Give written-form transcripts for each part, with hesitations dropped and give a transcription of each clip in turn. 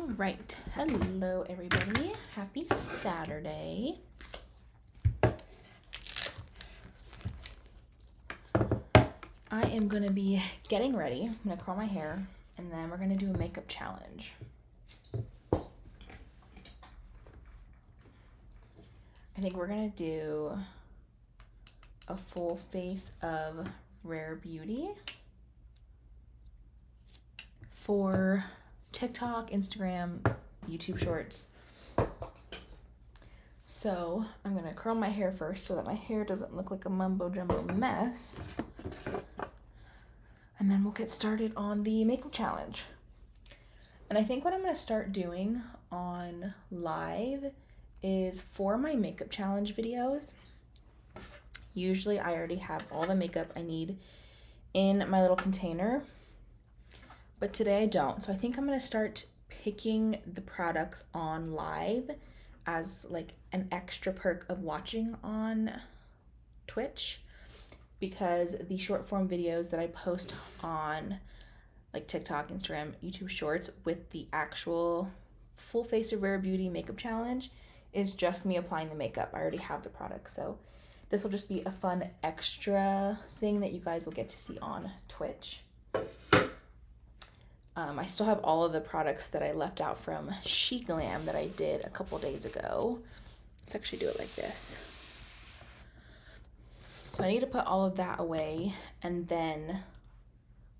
All right, hello everybody. Happy Saturday. I am gonna be getting ready. I'm gonna curl my hair and then we're gonna do a makeup challenge. I think we're gonna do a full face of Rare Beauty for TikTok, Instagram, YouTube Shorts. So I'm gonna curl my hair first so that my hair doesn't look like a mumbo jumbo mess. And then we'll get started on the makeup challenge. And I think what I'm gonna start doing on live is for my makeup challenge videos. Usually I already have all the makeup I need in my little container, but today I don't. So I think I'm gonna start picking the products on live as like an extra perk of watching on Twitch, because the short form videos that I post on like TikTok, Instagram, YouTube Shorts with the actual full face of Rare Beauty makeup challenge is just me applying the makeup. I already have the product, so this will just be a fun extra thing that you guys will get to see on Twitch. I still have all of the products that I left out from She Glam that I did a couple days ago. Let's actually do it like this. So I need to put all of that away and then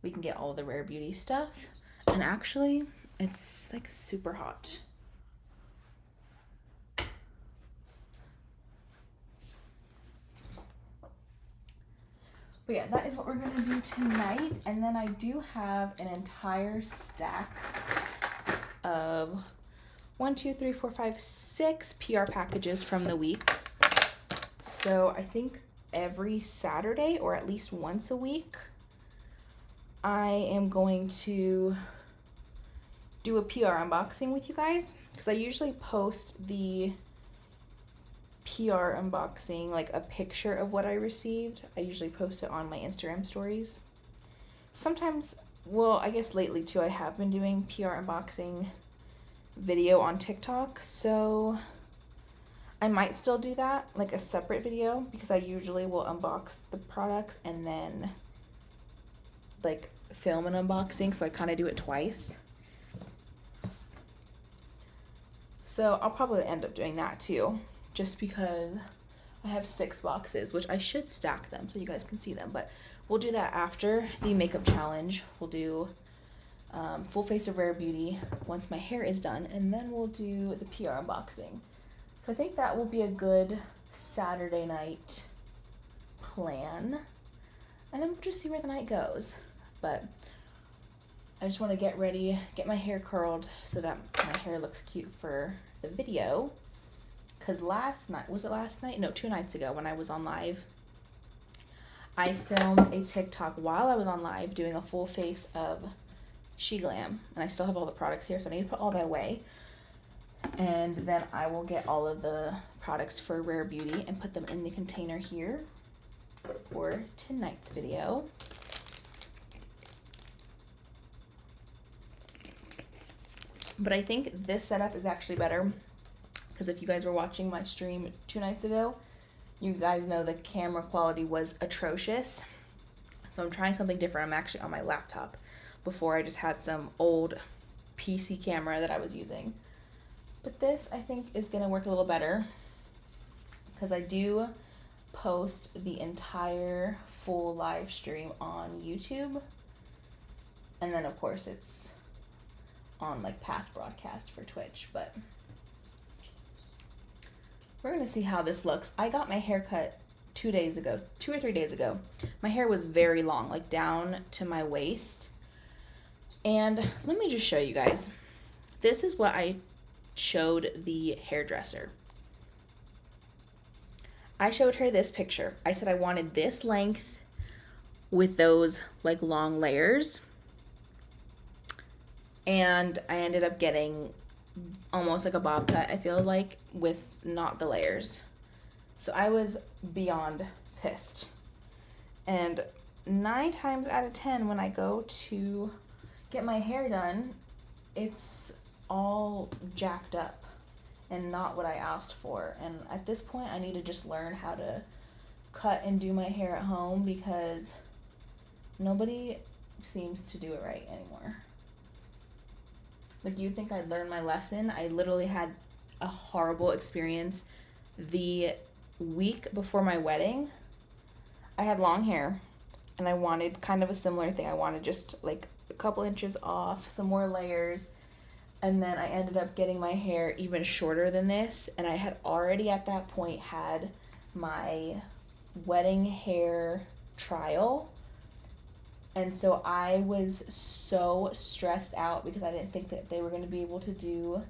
we can get all of the Rare Beauty stuff. And actually, it's like super hot. But yeah, that is what we're gonna do tonight. And then I do have an entire stack of 6 PR packages from the week. So I think every Saturday, or at least once a week, I am going to do a PR unboxing with you guys, because I usually post the PR unboxing, like a picture of what I received. I usually post it on my Instagram stories. Sometimes, well, I guess lately too, I have been doing PR unboxing video on TikTok, so I might still do that, like a separate video, because I usually will unbox the products and then like film an unboxing, so I kind of do it twice. So I'll probably end up doing that too, just because I have 6 boxes, which I should stack them so you guys can see them, but we'll do that after the makeup challenge. We'll do full face of Rare Beauty once my hair is done, and then we'll do the PR unboxing. So I think that will be a good Saturday night plan, and then we'll just see where the night goes. But I just want to get ready, get my hair curled so that my hair looks cute for the video. Because last night, was it last night? No, 2 nights ago when I was on live, I filmed a TikTok while I was on live doing a full face of She Glam. And I still have all the products here, so I need to put all that away. And then I will get all of the products for Rare Beauty and put them in the container here for tonight's video. But I think this setup is actually better, because if you guys were watching my stream 2 nights ago, you guys know the camera quality was atrocious. So I'm trying something different. I'm actually on my laptop. Before I just had some old PC camera that I was using. But this, I think, is gonna work a little better, because I do post the entire full live stream on YouTube. And then of course it's on like past broadcast for Twitch, but we're gonna see how this looks. I got my hair cut 2 days ago, 2 or 3 days ago. My hair was very long, like down to my waist. And let me just show you guys. This is what I showed the hairdresser. I showed her this picture. I said I wanted this length with those like long layers. And I ended up getting almost like a bob cut, I feel like, with not the layers. So I was beyond pissed. And 9 times out of 10 when I go to get my hair done, it's all jacked up and not what I asked for. And at this point, I need to just learn how to cut and do my hair at home because nobody seems to do it right anymore. Like, you'd think I'd learned my lesson. I literally had a horrible experience the week before my wedding. I had long hair and I wanted kind of a similar thing. I wanted just like a couple inches off, some more layers. And then I ended up getting my hair even shorter than this. And I had already at that point had my wedding hair trial. And so I was so stressed out because I didn't think that they were going to be able to do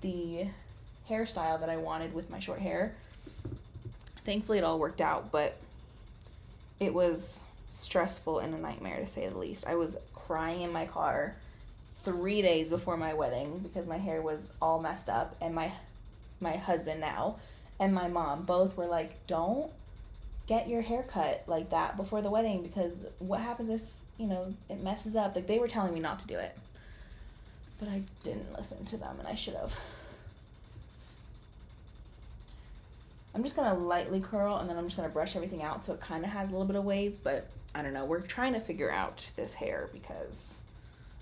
the hairstyle that I wanted with my short hair. Thankfully, it all worked out, but it was stressful and a nightmare to say the least. I was crying in my car 3 days before my wedding because my hair was all messed up, and my husband now and my mom both were like, don't get your hair cut like that before the wedding because what happens if, you know, it messes up? Like, they were telling me not to do it, but I didn't listen to them, and I should have. I'm just going to lightly curl, and then I'm just going to brush everything out so it kind of has a little bit of wave, but I don't know. We're trying to figure out this hair because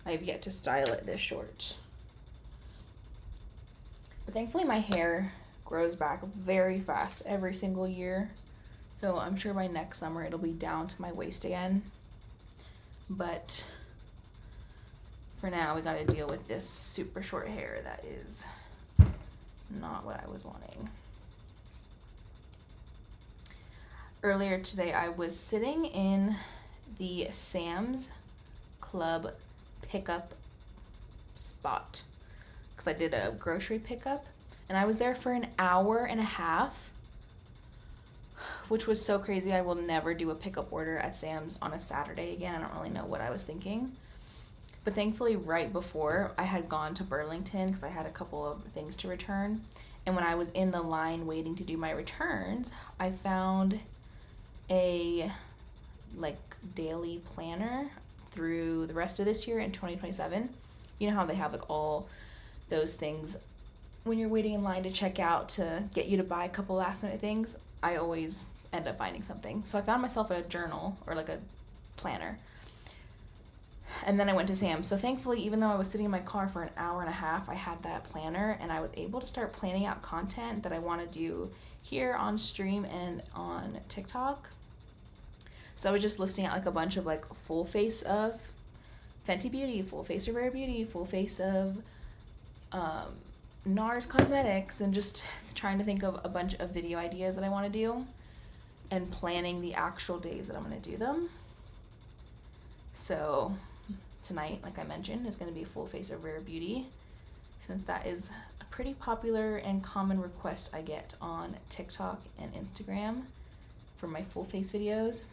I have yet to style it this short. But thankfully my hair grows back very fast every single year. So I'm sure by next summer it'll be down to my waist again. But for now, we got to deal with this super short hair that is not what I was wanting. Earlier today, I was sitting in the Sam's Club pickup spot because I did a grocery pickup, and I was there for an hour and a half, which was so crazy. I will never do a pickup order at Sam's on a Saturday again. I don't really know what I was thinking. But thankfully, right before, I had gone to Burlington because I had a couple of things to return. And when I was in the line waiting to do my returns, I found a like daily planner through the rest of this year in 2027. You know how they have like all those things when you're waiting in line to check out to get you to buy a couple last minute things? I always end up finding something. So I found myself a journal or like a planner. And then I went to Sam's. So thankfully, even though I was sitting in my car for an hour and a half, I had that planner and I was able to start planning out content that I want to do here on stream and on TikTok. So I was just listing out like a bunch of like full face of Fenty Beauty, full face of Rare Beauty, full face of NARS Cosmetics, and just trying to think of a bunch of video ideas that I want to do and planning the actual days that I'm going to do them. So tonight, like I mentioned, is going to be a full face of Rare Beauty, since that is a pretty popular and common request I get on TikTok and Instagram for my full face videos.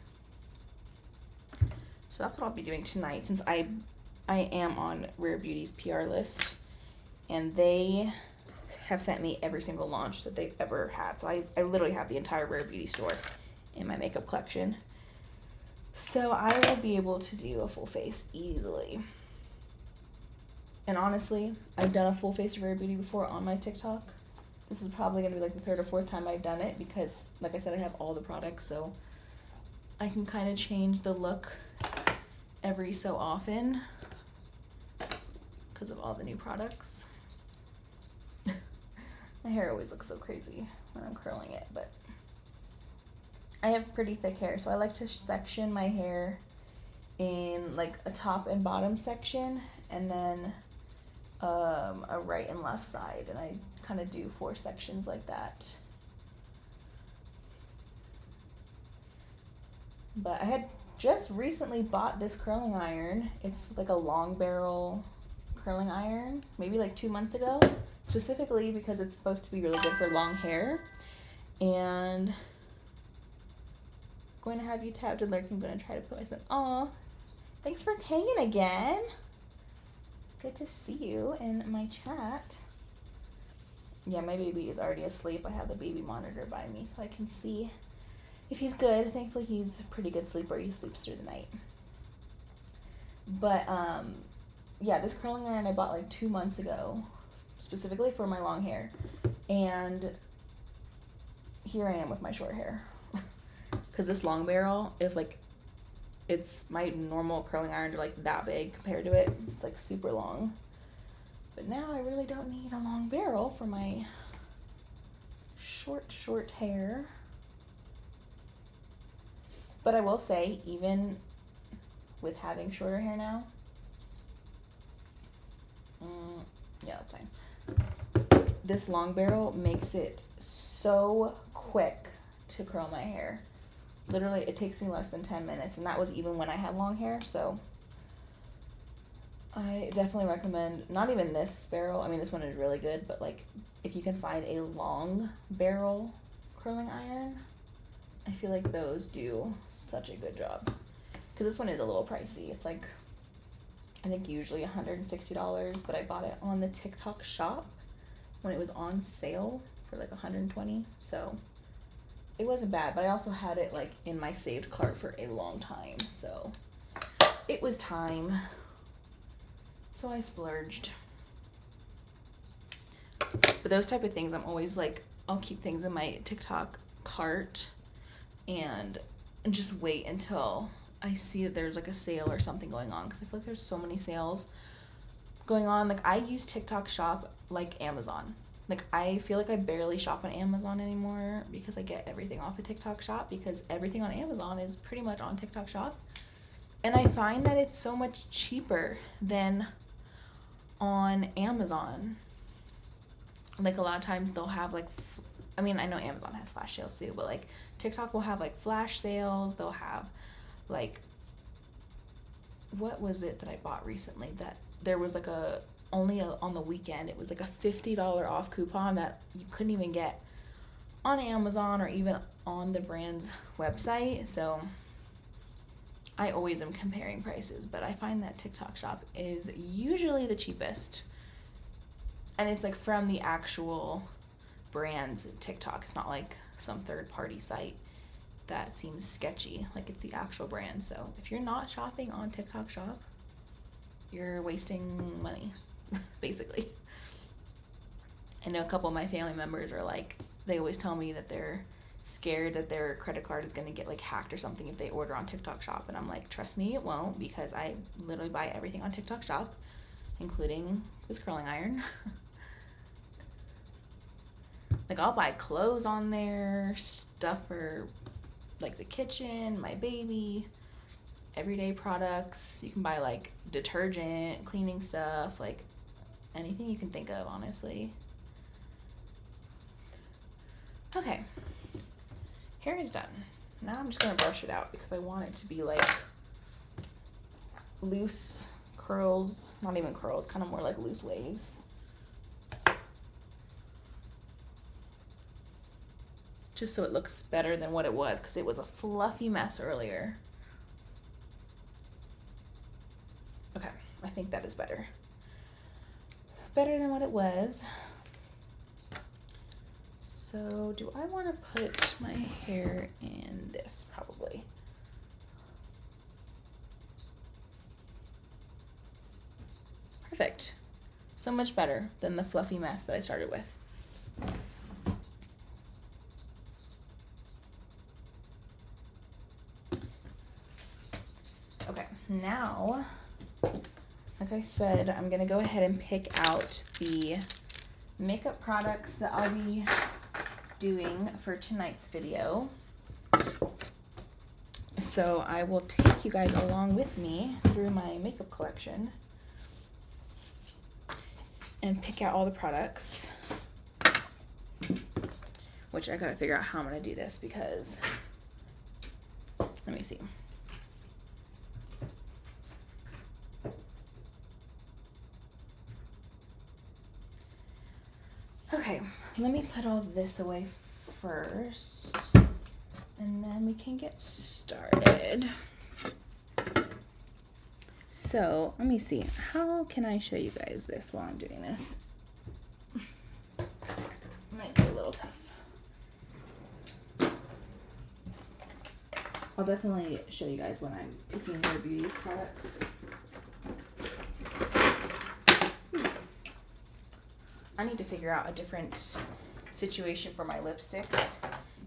So that's what I'll be doing tonight, since I am on Rare Beauty's PR list, and they have sent me every single launch that they've ever had. So I literally have the entire Rare Beauty store in my makeup collection. So I will be able to do a full face easily. And honestly, I've done a full face of Rare Beauty before on my TikTok. This is probably going to be like the third or fourth time I've done it because, like I said, I have all the products, so I can kind of change the look every so often because of all the new products. My hair always looks so crazy when I'm curling it, but I have pretty thick hair, so I like to section my hair in like a top and bottom section, and then a right and left side, and I kind of do 4 sections like that. But I had just recently bought this curling iron. It's like a long barrel curling iron, maybe like 2 months ago, specifically because it's supposed to be really good for long hair. And I'm going to have you tapped and lurking. I'm going to try to put myself. Aw, thanks for hanging again. Good to see you in my chat. Yeah, my baby is already asleep. I have the baby monitor by me so I can see if he's good. Thankfully, he's a pretty good sleeper. He sleeps through the night. But yeah, this curling iron I bought like 2 months ago, specifically for my long hair. And here I am with my short hair. Because this long barrel, if like, it's my normal curling irons are like that big compared to it. It's like super long. But now I really don't need a long barrel for my short hair. But I will say, even with having shorter hair now, yeah, that's fine. This long barrel makes it so quick to curl my hair. Literally, it takes me less than 10 minutes, and that was even when I had long hair. So I definitely recommend, not even this barrel, I mean this one is really good, but like if you can find a long barrel curling iron, I feel like those do such a good job. Because this one is a little pricey. It's like, I think usually $160, but I bought it on the TikTok shop when it was on sale for like $120. So it wasn't bad, but I also had it like in my saved cart for a long time. So it was time. So I splurged. But those type of things, I'm always like, I'll keep things in my TikTok cart and just wait until I see that there's like a sale or something going on, because I feel like there's so many sales going on. Like I use TikTok shop like Amazon. Like I feel like I barely shop on Amazon anymore because I get everything off of TikTok shop, because everything on Amazon is pretty much on TikTok shop. And I find that it's so much cheaper than on Amazon. Like a lot of times they'll have like, I mean, I know Amazon has flash sales too, but like TikTok will have like flash sales. They'll have like, what was it that I bought recently that there was like on the weekend, it was like a $50 off coupon that you couldn't even get on Amazon or even on the brand's website. So I always am comparing prices, but I find that TikTok shop is usually the cheapest. And it's like from the actual brand's TikTok. It's not like some third-party site that seems sketchy. Like it's the actual brand. So if you're not shopping on TikTok shop, you're wasting money, basically. I know a couple of my family members are like, they always tell me that they're scared that their credit card is going to get like hacked or something if they order on TikTok shop. And I'm like, trust me, it won't, because I literally buy everything on TikTok shop, including this curling iron. Like I'll buy clothes on there, stuff for like the kitchen, my baby, everyday products. You can buy like detergent, cleaning stuff, like anything you can think of, honestly. Okay, hair is done. Now I'm just gonna brush it out because I want it to be like loose curls, not even curls, kind of more like loose waves. Just so it looks better than what it was, because it was a fluffy mess earlier. Okay, I think that is better. Better than what it was. So do I want to put my hair in this? Probably. Perfect. So much better than the fluffy mess that I started with. Okay, now, like I said, I'm gonna go ahead and pick out the makeup products that I'll be doing for tonight's video. So I will take you guys along with me through my makeup collection and pick out all the products, which I gotta figure out how I'm gonna do this, because, let me see. Okay, let me put all this away first, and then we can get started. So, let me see. How can I show you guys this while I'm doing this? Might be a little tough. I'll definitely show you guys when I'm picking Rare Beauty's products. I need to figure out a different situation for my lipsticks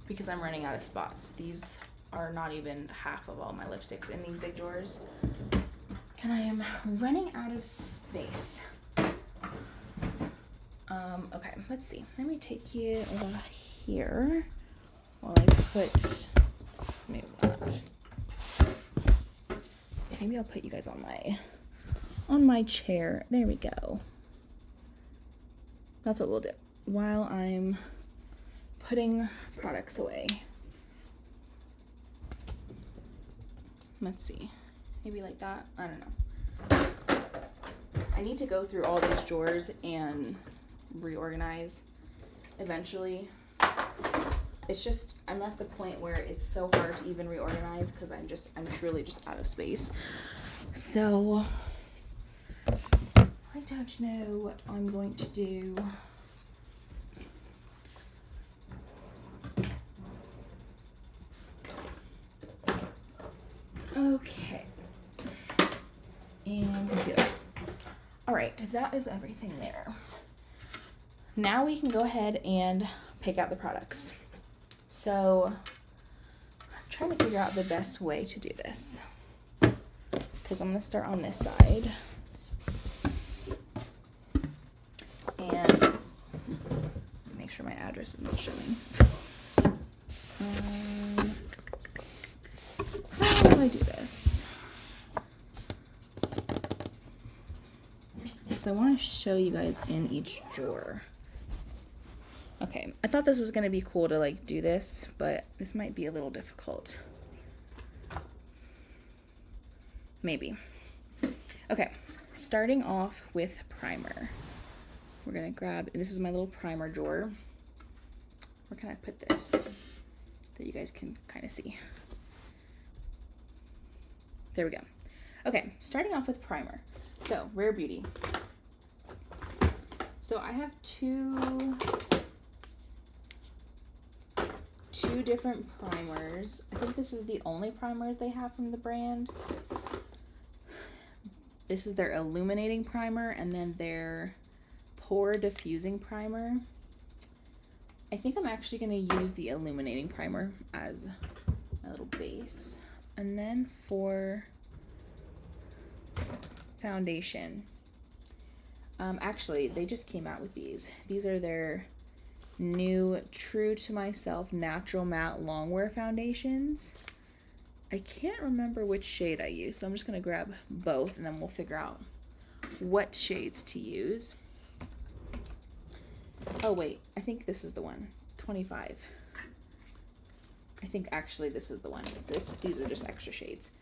because I'm running out of spots. These are not even half of all my lipsticks in these big drawers. And I am running out of space. Okay, let's see. Let me take you over here while I put, let's move that. Maybe I'll put you guys on my chair. There we go. That's what we'll do while I'm putting products away. Let's see. Maybe like that. I don't know. I need to go through all these drawers and reorganize eventually. It's just, I'm at the point where it's so hard to even reorganize because I'm truly just out of space. So I don't know what I'm going to do. Okay. And concealer. All right, that is everything there. Now we can go ahead and pick out the products. So I'm trying to figure out the best way to do this because I'm going to start on this side. And make sure my address is not showing. How do I do this? So I want to show you guys in each drawer. Okay, I thought this was going to be cool to like do this, but this might be a little difficult. Maybe. Okay, starting off with primer. We're going to grab, this is my little primer drawer. Where can I put this that you guys can kind of see? There we go. Okay, starting off with primer. So, Rare Beauty. So I have two different primers. I think this is the only primers they have from the brand. This is their illuminating primer and then their pore diffusing primer. I think I'm actually going to use the illuminating primer as my little base. And then for foundation, actually they just came out with these. These are their new True to Myself Natural Matte Longwear foundations. I can't remember which shade I use, so I'm just going to grab both and then we'll figure out what shades to use. Oh wait, I think this is the one, 25. I think actually this is the one. These are just extra shades.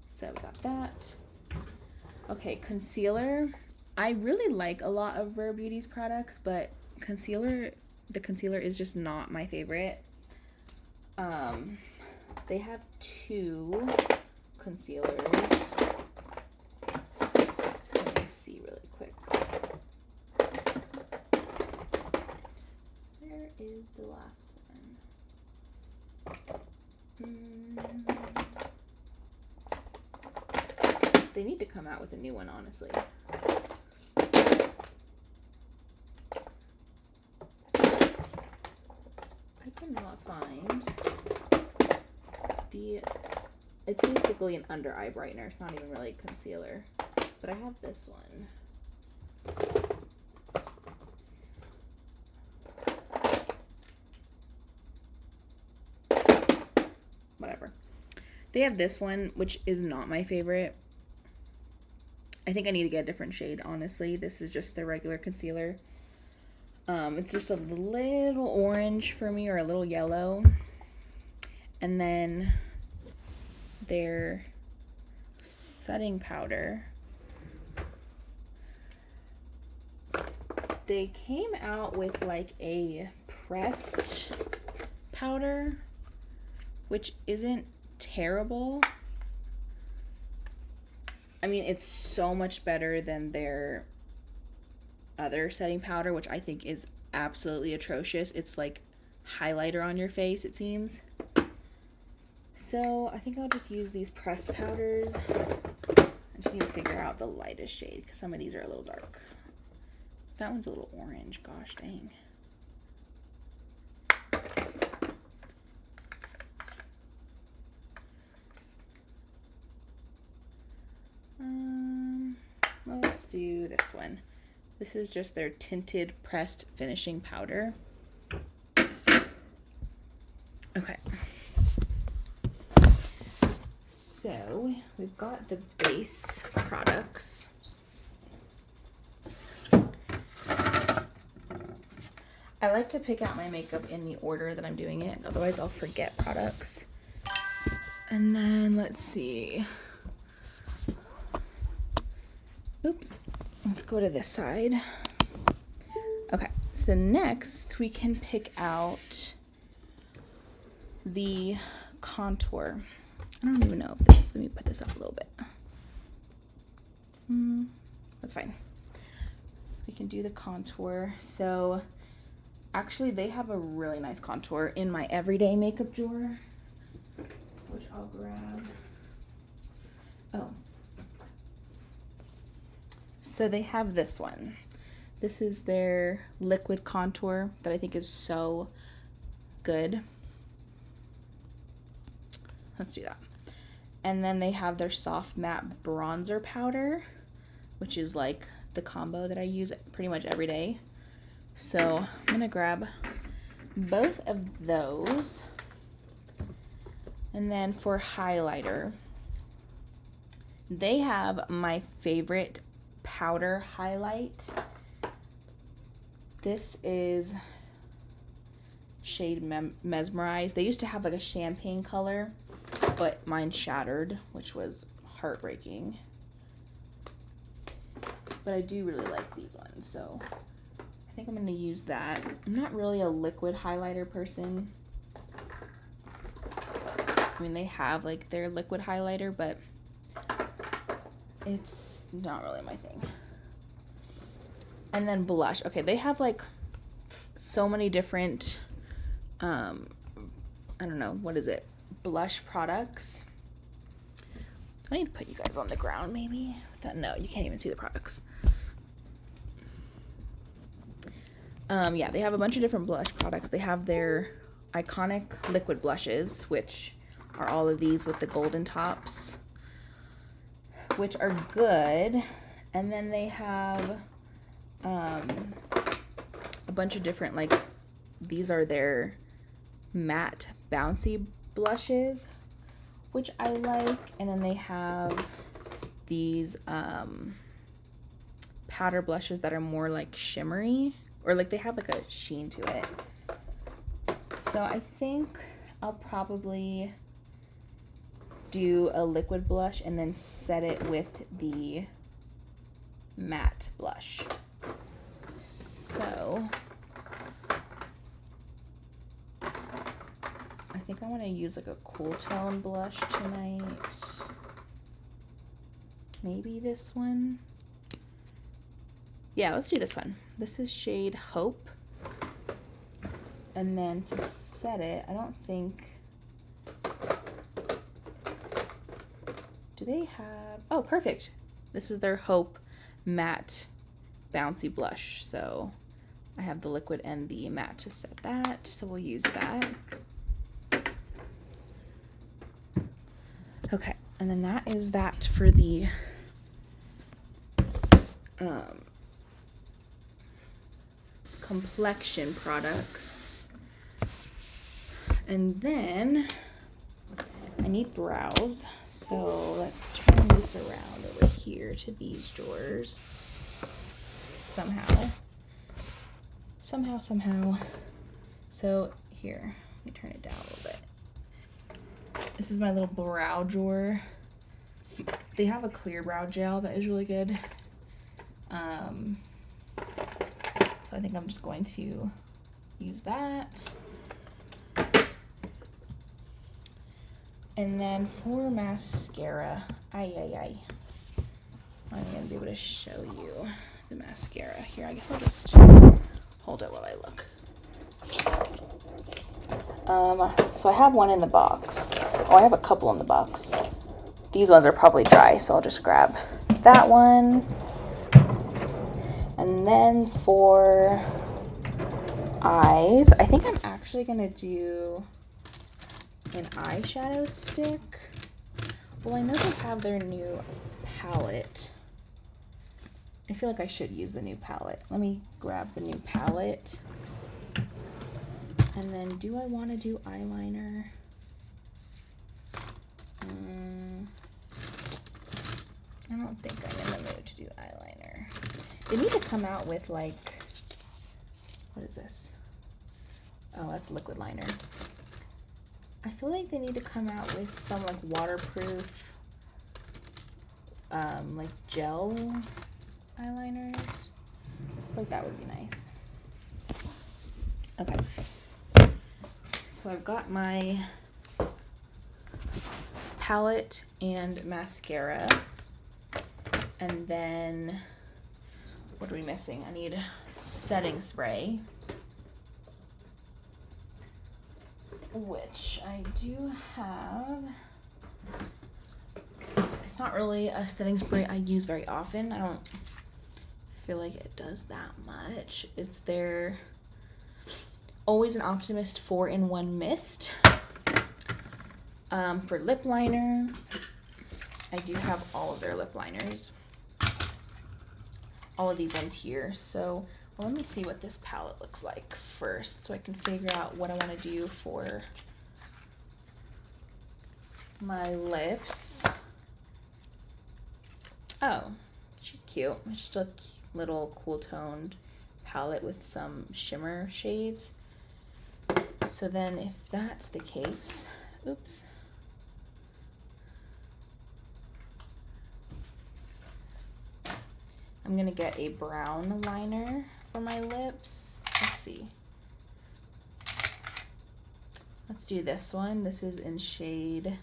So we got that. Okay, concealer. I really like a lot of Rare Beauty's products, but the concealer is just not my favorite. They have two concealers. Let me see really quick. Where is the last one? They need to come out with a new one, honestly. I cannot find it's basically an under eye brightener. It's not even really concealer, but I have this one. Whatever. They have this one, which is not my favorite. I think I need to get a different shade, honestly. This is just the regular concealer. It's just a little orange for me, or a little yellow. And then their setting powder. They came out with like a pressed powder, which isn't terrible. I mean, it's so much better than their other setting powder, which I think is absolutely atrocious. It's like highlighter on your face, it seems. So I think I'll just use these pressed powders. I just need to figure out the lightest shade because some of these are a little dark. That one's a little orange, gosh dang. Let's do this one. This is just their tinted pressed finishing powder. Okay. So we've got the base products. I like to pick out my makeup in the order that I'm doing it, otherwise I'll forget products. And then let's see. Oops. Let's go to this side. Okay, so next we can pick out the contour. I don't even know if this, let me put this up a little bit. That's fine. We can do the contour. So actually they have a really nice contour in my everyday makeup drawer, which I'll grab. Oh. So they have this one. This is their liquid contour that I think is so good. Let's do that. And then they have their soft matte bronzer powder, which is like the combo that I use pretty much every day. So I'm gonna grab both of those. And then for highlighter, they have my favorite powder highlight. This is shade Mesmerized. They used to have like a champagne color, but mine shattered, which was heartbreaking. But I do really like these ones, so I think I'm gonna use that. I'm not really a liquid highlighter person. I mean, they have like their liquid highlighter, but it's not really my thing. And then blush. Okay, they have like so many different, I don't know, what is it? Blush products. I need to put you guys on the ground maybe. No, you can't even see the products. Yeah, they have a bunch of different blush products. They have their iconic liquid blushes, which are all of these with the golden tops, which are good. And then they have a bunch of different, like, these are their matte bouncy blushes, which I like. And then they have these powder blushes that are more like shimmery, or like they have like a sheen to it. So I think I'll probably do a liquid blush and then set it with the matte blush. So I think I want to use like a cool tone blush tonight. Maybe this one. Yeah, let's do this one. This is shade Hope. And then to set it, I don't think, do they have, oh, perfect. This is their Hope matte bouncy blush. So I have the liquid and the matte to set that. So we'll use that. Okay, and then that is that for the complexion products. And then I need brows. So let's turn this around over here to these drawers. Somehow. So here, let me turn it down a little bit. This is my little brow drawer. They have a clear brow gel that is really good. So I think I'm just going to use that. And then for mascara, I'm gonna be able to show you the mascara. Here, I guess I'll just hold it while I look. So I have one in the box. Oh, I have a couple in the box. These ones are probably dry, so I'll just grab that one. And And then for eyes, I think I'm actually gonna do an eyeshadow stick. Well, I know they have their new palette. I feel like I should use the new palette. Let me grab the new palette. And then do I want to do eyeliner? I don't think I'm in the mood to do eyeliner. They need to come out with like, what is this? Oh, that's liquid liner. I feel like they need to come out with some like waterproof, like gel eyeliners. I feel like that would be nice. Okay. So I've got my palette and mascara. And then, what are we missing? I need setting spray, which I do have. It's not really a setting spray I use very often. I don't feel like it does that much. It's their Always an Optimist 4-in-1 mist. For lip liner, I do have all of their lip liners. All of these ones here. So let me see what this palette looks like first so I can figure out what I want to do for my lips. Oh, she's cute. It's just a cute little cool toned palette with some shimmer shades. So then if that's the case, oops. I'm gonna get a brown liner for my lips. Let's see. Let's do this one. This is in shade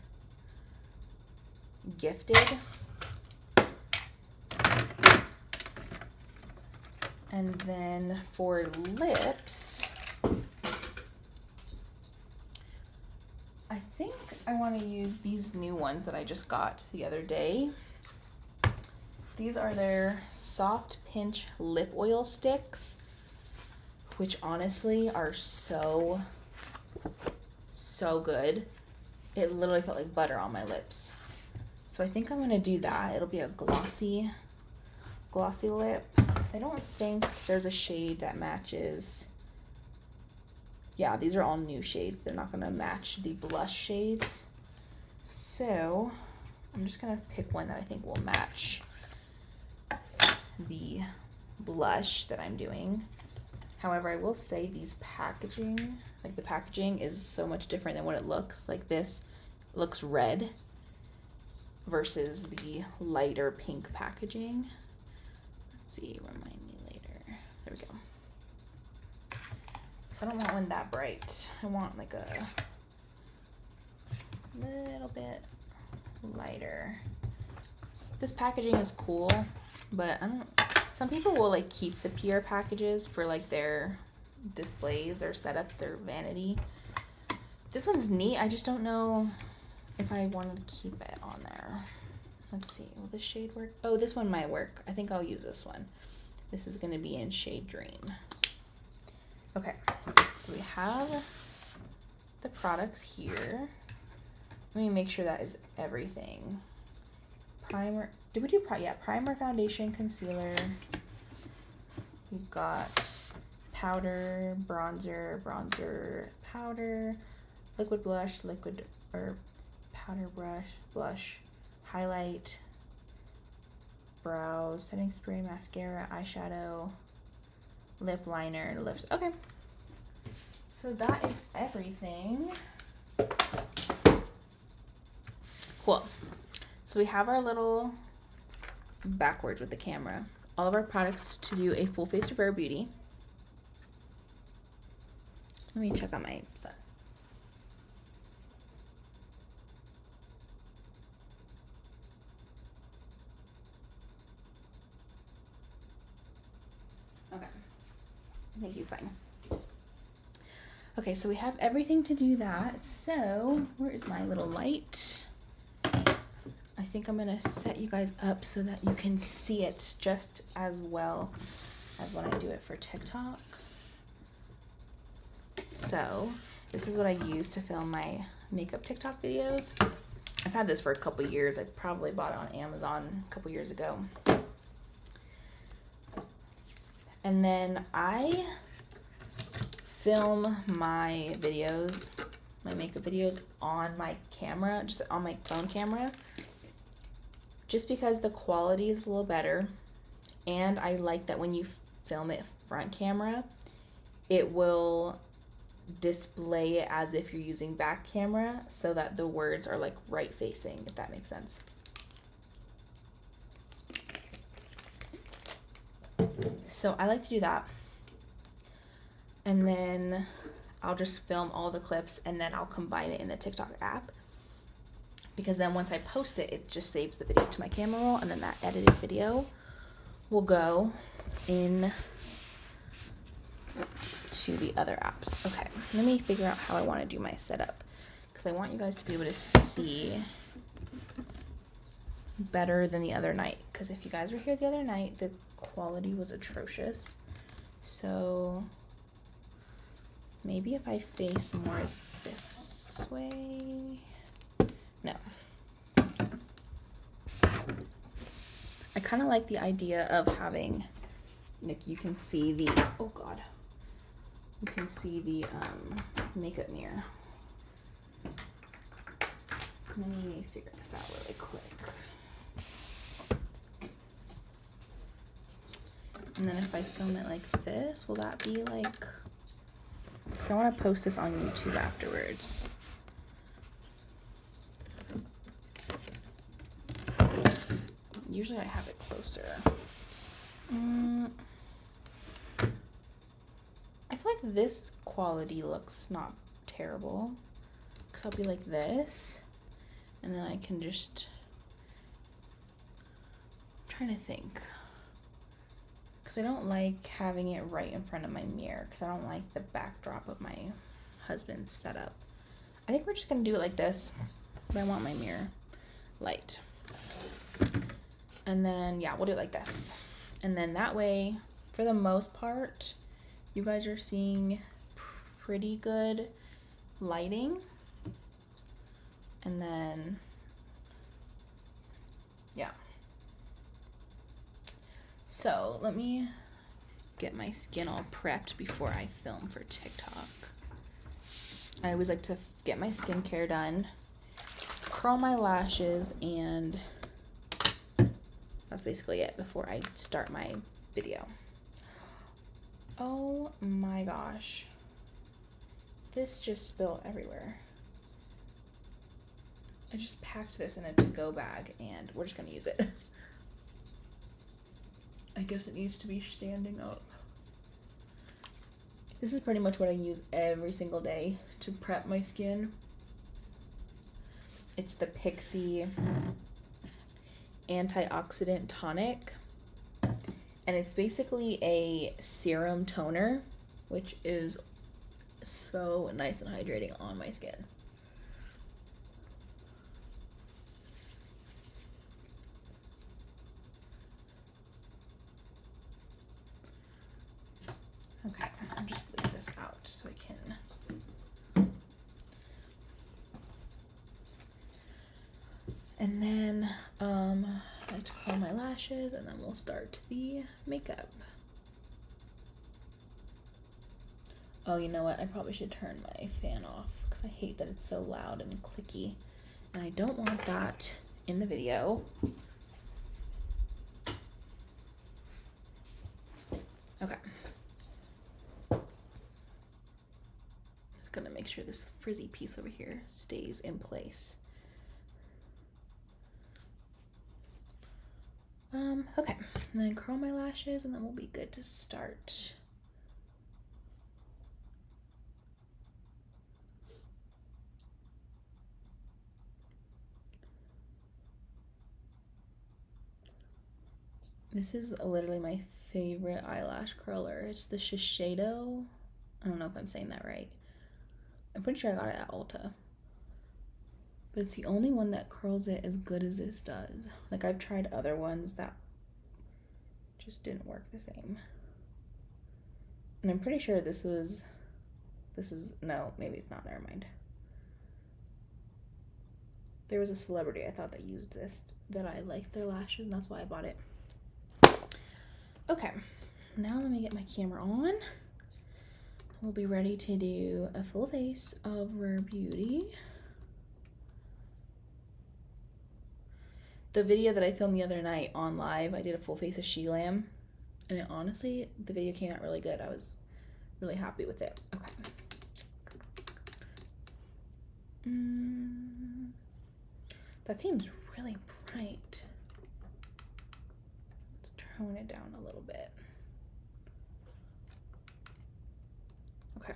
Gifted. And then for lips, I think I want to use these new ones that I just got the other day. These are their Soft Pinch Lip Oil Sticks, which honestly are so good. It literally felt like butter on my lips. So I think I'm gonna do that. It'll be a glossy lip. I don't think there's a shade that matches. Yeah, these are all new shades. They're not gonna match the blush shades. So I'm just gonna pick one that I think will match the blush that I'm doing. However, I will say these packaging, like the packaging is so much different than what it looks. Like this looks red versus the lighter pink packaging. Let's see, remind me later. There we go. So I don't want one that bright. I want like a little bit lighter. This packaging is cool, but I don't, some people will like keep the PR packages for like their displays, their setups, their vanity. This one's neat. I just don't know if I wanted to keep it on there. Let's see, will this shade work? Oh, this one might work. I think I'll use this one. This is gonna be in shade Dream. Okay, so we have the products here. Let me make sure that is everything. Primer, did we do primer, foundation, concealer. We've got powder, bronzer, powder, liquid blush, powder brush, blush, highlight, brows, setting spray, mascara, eyeshadow, lip liner, lips. Okay, so that is everything. Cool. So we have our little backwards with the camera. All of our products to do a full face of Rare Beauty. Let me check on my son. Okay, I think he's fine. Okay, so we have everything to do that. So where is my little light? I think I'm gonna set you guys up so that you can see it just as well. as when I do it for TikTok. So this is what I use to film my makeup TikTok videos. I've had this for a couple years. I probably bought it on Amazon a couple years ago. And then I film my videos, my makeup videos on my camera, just on my phone camera, just because the quality is a little better. And I like that when you film it front camera, it will display it as if you're using back camera so that the words are like right facing, if that makes sense. So I like to do that. And then I'll just film all the clips and then I'll combine it in the TikTok app. Because then once I post it, it just saves the video to my camera roll, and then that edited video will go in to the other apps. Okay, let me figure out how I want to do my setup, because I want you guys to be able to see better than the other night. Because if you guys were here the other night, the quality was atrocious. So maybe if I face more this way. No. I kind of like the idea of having, like, you can see the, oh God, you can see the makeup mirror. Let me figure this out really quick. And then if I film it like this, will that be like, because I want to post this on YouTube afterwards. Usually I have it closer. I feel like this quality looks not terrible, because I'll be like this, and then I can just, I'm trying to think, because I don't like having it right in front of my mirror, because I don't like the backdrop of my husband's setup. I think we're just going to do it like this, but I want my mirror light. And then, yeah, we'll do it like this. And then that way, for the most part, you guys are seeing pretty good lighting. And then, yeah. So let me get my skin all prepped before I film for TikTok. I always like to get my skincare done, curl my lashes, and that's basically it before I start my video. Oh my gosh. This just spilled everywhere. I just packed this in a to-go bag and we're just gonna use it. I guess it needs to be standing up. This is pretty much what I use every single day to prep my skin. It's the Pixie Antioxidant Tonic, and it's basically a serum toner, which is so nice and hydrating on my skin. Okay, I'll just leave this out so I can. And then I like to curl my lashes, and then we'll start the makeup. Oh, you know what? I probably should turn my fan off because I hate that it's so loud and clicky, and I don't want that in the video. Okay. Just gonna make sure this frizzy piece over here stays in place. Okay, and then curl my lashes, and then we'll be good to start. This is literally my favorite eyelash curler. It's the Shiseido. I don't know if I'm saying that right. I'm pretty sure I got it at Ulta. But it's the only one that curls it as good as this does. Like, I've tried other ones that just didn't work the same. And I'm pretty sure this is, no, maybe it's not, never mind. There was a celebrity I thought that used this, that I liked their lashes, and that's why I bought it. Okay, now let me get my camera on. We'll be ready to do a full face of Rare Beauty. The video that I filmed the other night on live, I did a full face of She Lamb, and it, honestly, the video came out really good. I was really happy with it. Okay. That seems really bright. Let's tone it down a little bit. Okay.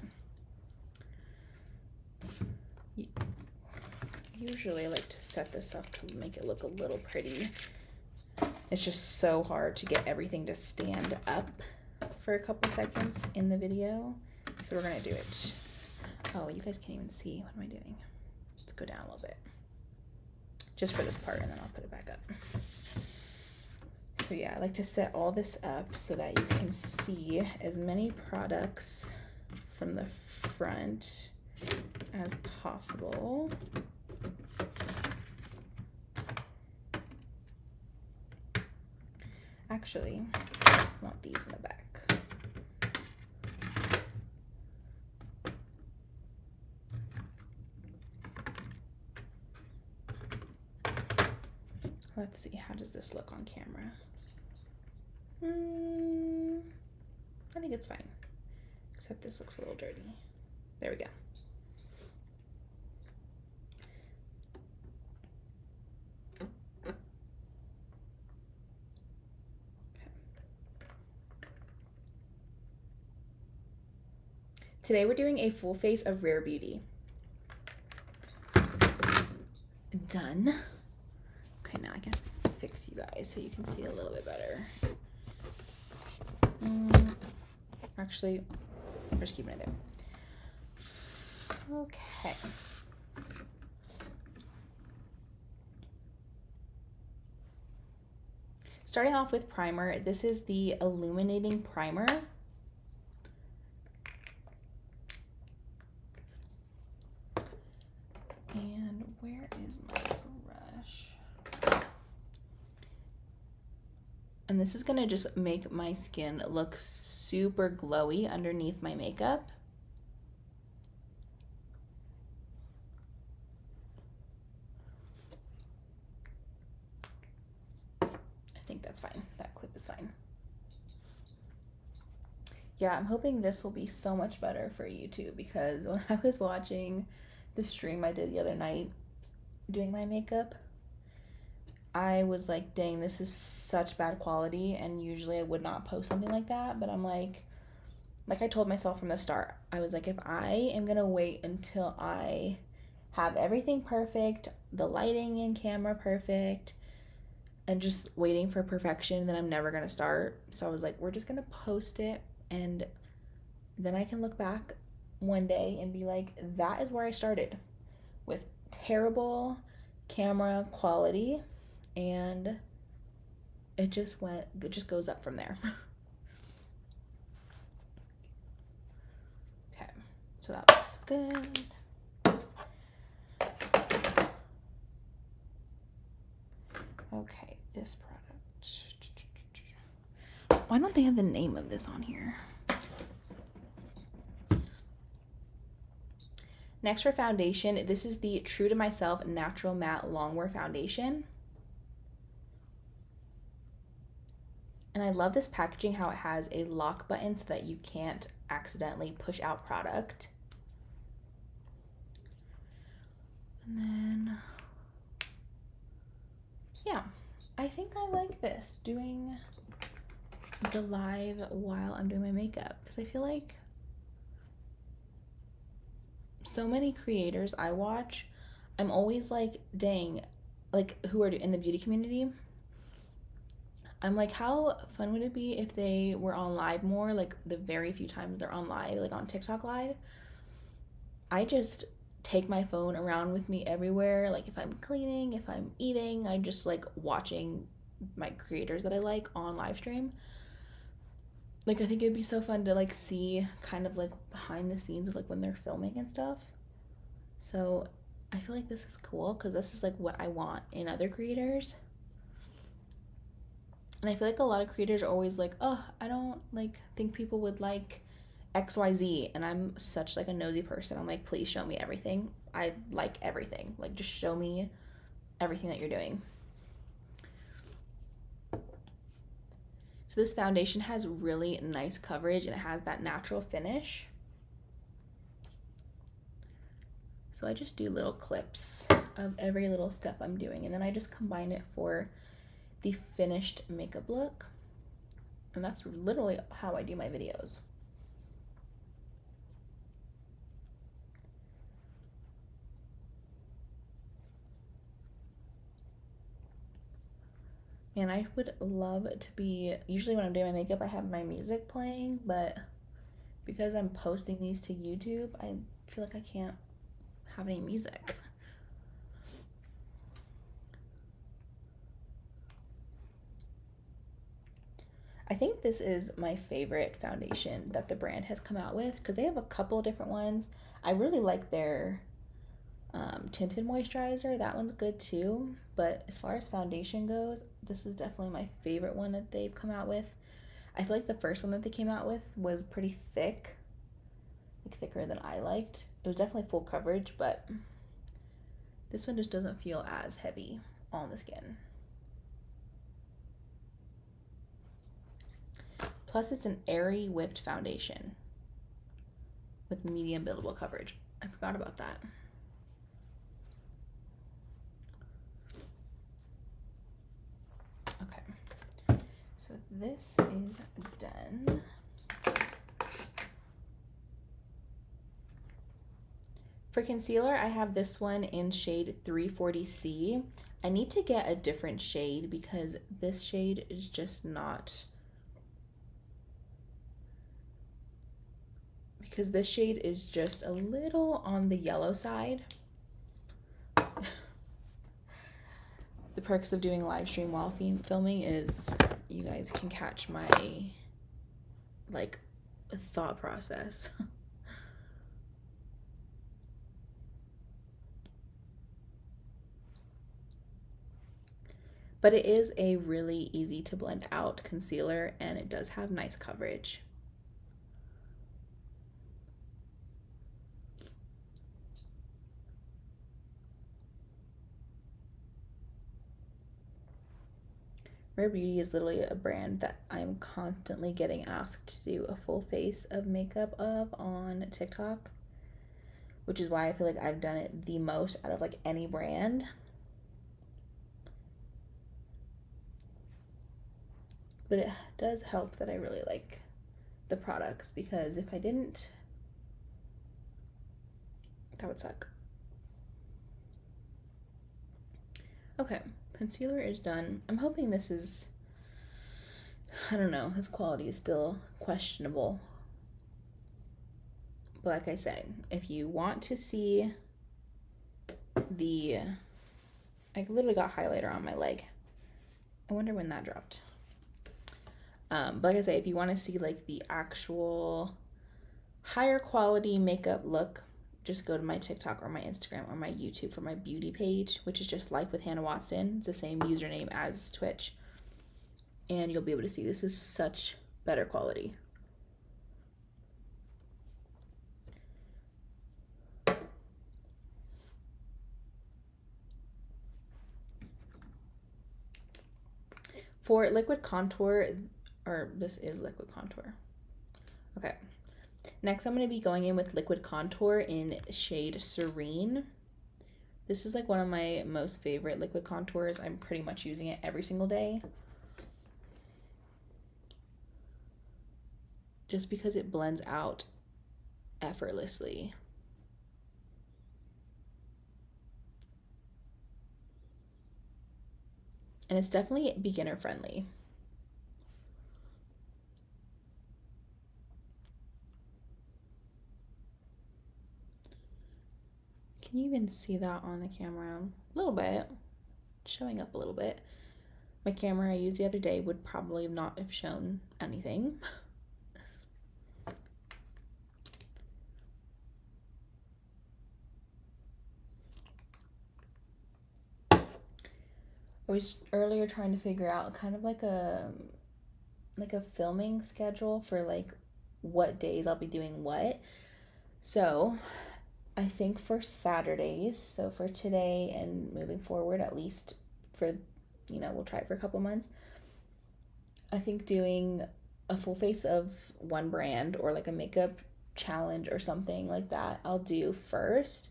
Usually I like to set this up to make it look a little pretty. It's just so hard to get everything to stand up for a couple seconds in the video. So we're gonna do it. Oh, you guys can't even see. What am I doing? Let's go down a little bit. Just for this part, and then I'll put it back up. So yeah, I like to set all this up so that you can see as many products from the front as possible. Actually, I want these in the back. Let's see, how does this look on camera? I think it's fine, except this looks a little dirty. There we go. Okay. Today we're doing a full face of Rare Beauty. Done. Okay, now I can fix you guys so you can see a little bit better. Actually, we're just keeping it there. Okay. Starting off with primer, this is the Illuminating Primer. And where is my brush? And this is gonna just make my skin look super glowy underneath my makeup. I think that's fine. That clip is fine. Yeah, I'm hoping this will be so much better for you too, because when I was watching the stream I did the other night doing my makeup, I was like, dang, this is such bad quality, and usually I would not post something like that, but I'm like I told myself from the start, I was like, if I am gonna wait until I have everything perfect, the lighting and camera perfect, and just waiting for perfection, then I'm never gonna start. So I was like, we're just gonna post it, and then I can look back one day and be like, that is where I started, with terrible camera quality, and it just goes up from there. Okay, so that looks good. Okay, this product. Why don't they have the name of this on here? Next for foundation, this is the True to Myself Natural Matte Longwear Foundation. And I love this packaging, how it has a lock button so that you can't accidentally push out product. And then, yeah, I think I like this, doing the live while I'm doing my makeup, because I feel like so many creators I watch, I'm always like, dang, like who are in the beauty community, I'm like, how fun would it be if they were on live more, like the very few times they're on live, like on TikTok live. I just take my phone around with me everywhere, like if I'm cleaning, if I'm eating, I'm just like watching my creators that I like on live stream. Like, I think it'd be so fun to like see kind of like behind the scenes of like when they're filming and stuff. So I feel like this is cool because this is like what I want in other creators. And I feel like a lot of creators are always like, oh, I don't like think people would like XYZ. And I'm such like a nosy person. I'm like, please show me everything. I like everything. Like, just show me everything that you're doing. So this foundation has really nice coverage and it has that natural finish. So I just do little clips of every little step I'm doing, and then I just combine it for the finished makeup look. And that's literally how I do my videos. Man, I would love to be, usually when I'm doing my makeup, I have my music playing, but because I'm posting these to YouTube, I feel like I can't have any music. I think this is my favorite foundation that the brand has come out with because they have a couple different ones. I really like their tinted moisturizer. That one's good too. But as far as foundation goes, this is definitely my favorite one that they've come out with. I feel like the first one that they came out with was pretty thick, like thicker than I liked. It was definitely full coverage, but this one just doesn't feel as heavy on the skin. Plus, it's an airy whipped foundation with medium buildable coverage. I forgot about that. Okay, so this is done. For concealer, I have this one in shade 340C. I need to get a different shade because this shade is just not... Because this shade is just a little on the yellow side. The perks of doing live stream while filming is you guys can catch my like thought process. But it is a really easy to blend out concealer and it does have nice coverage. Rare Beauty is literally a brand that I'm constantly getting asked to do a full face of makeup of on TikTok, which is why I feel like I've done it the most out of like any brand. But it does help that I really like the products because if I didn't, that would suck. Okay, concealer is done. I'm hoping this is, I don't know, this quality is still questionable. But like I said, if you want to see the, I literally got highlighter on my leg. I wonder when that dropped. But like I say, if you want to see like the actual higher quality makeup look, just go to my TikTok or my Instagram or my YouTube for my beauty page, which is just Life with Hannah Watson. It's the same username as Twitch. And you'll be able to see this is such better quality. For liquid contour, or this is liquid contour. Okay. Next, I'm going to be going in with liquid contour in shade Serene. This is like one of my most favorite liquid contours. I'm pretty much using it every single day. Just because it blends out effortlessly. And it's definitely beginner friendly. Can you even see that on the camera? A little bit. Showing up a little bit. My camera I used the other day would probably not have shown anything. I was earlier trying to figure out kind of like a filming schedule for like what days I'll be doing what. So I think for Saturdays, so for today and moving forward, at least for, we'll try it for a couple months, I think doing a full face of one brand or like a makeup challenge or something like that I'll do first.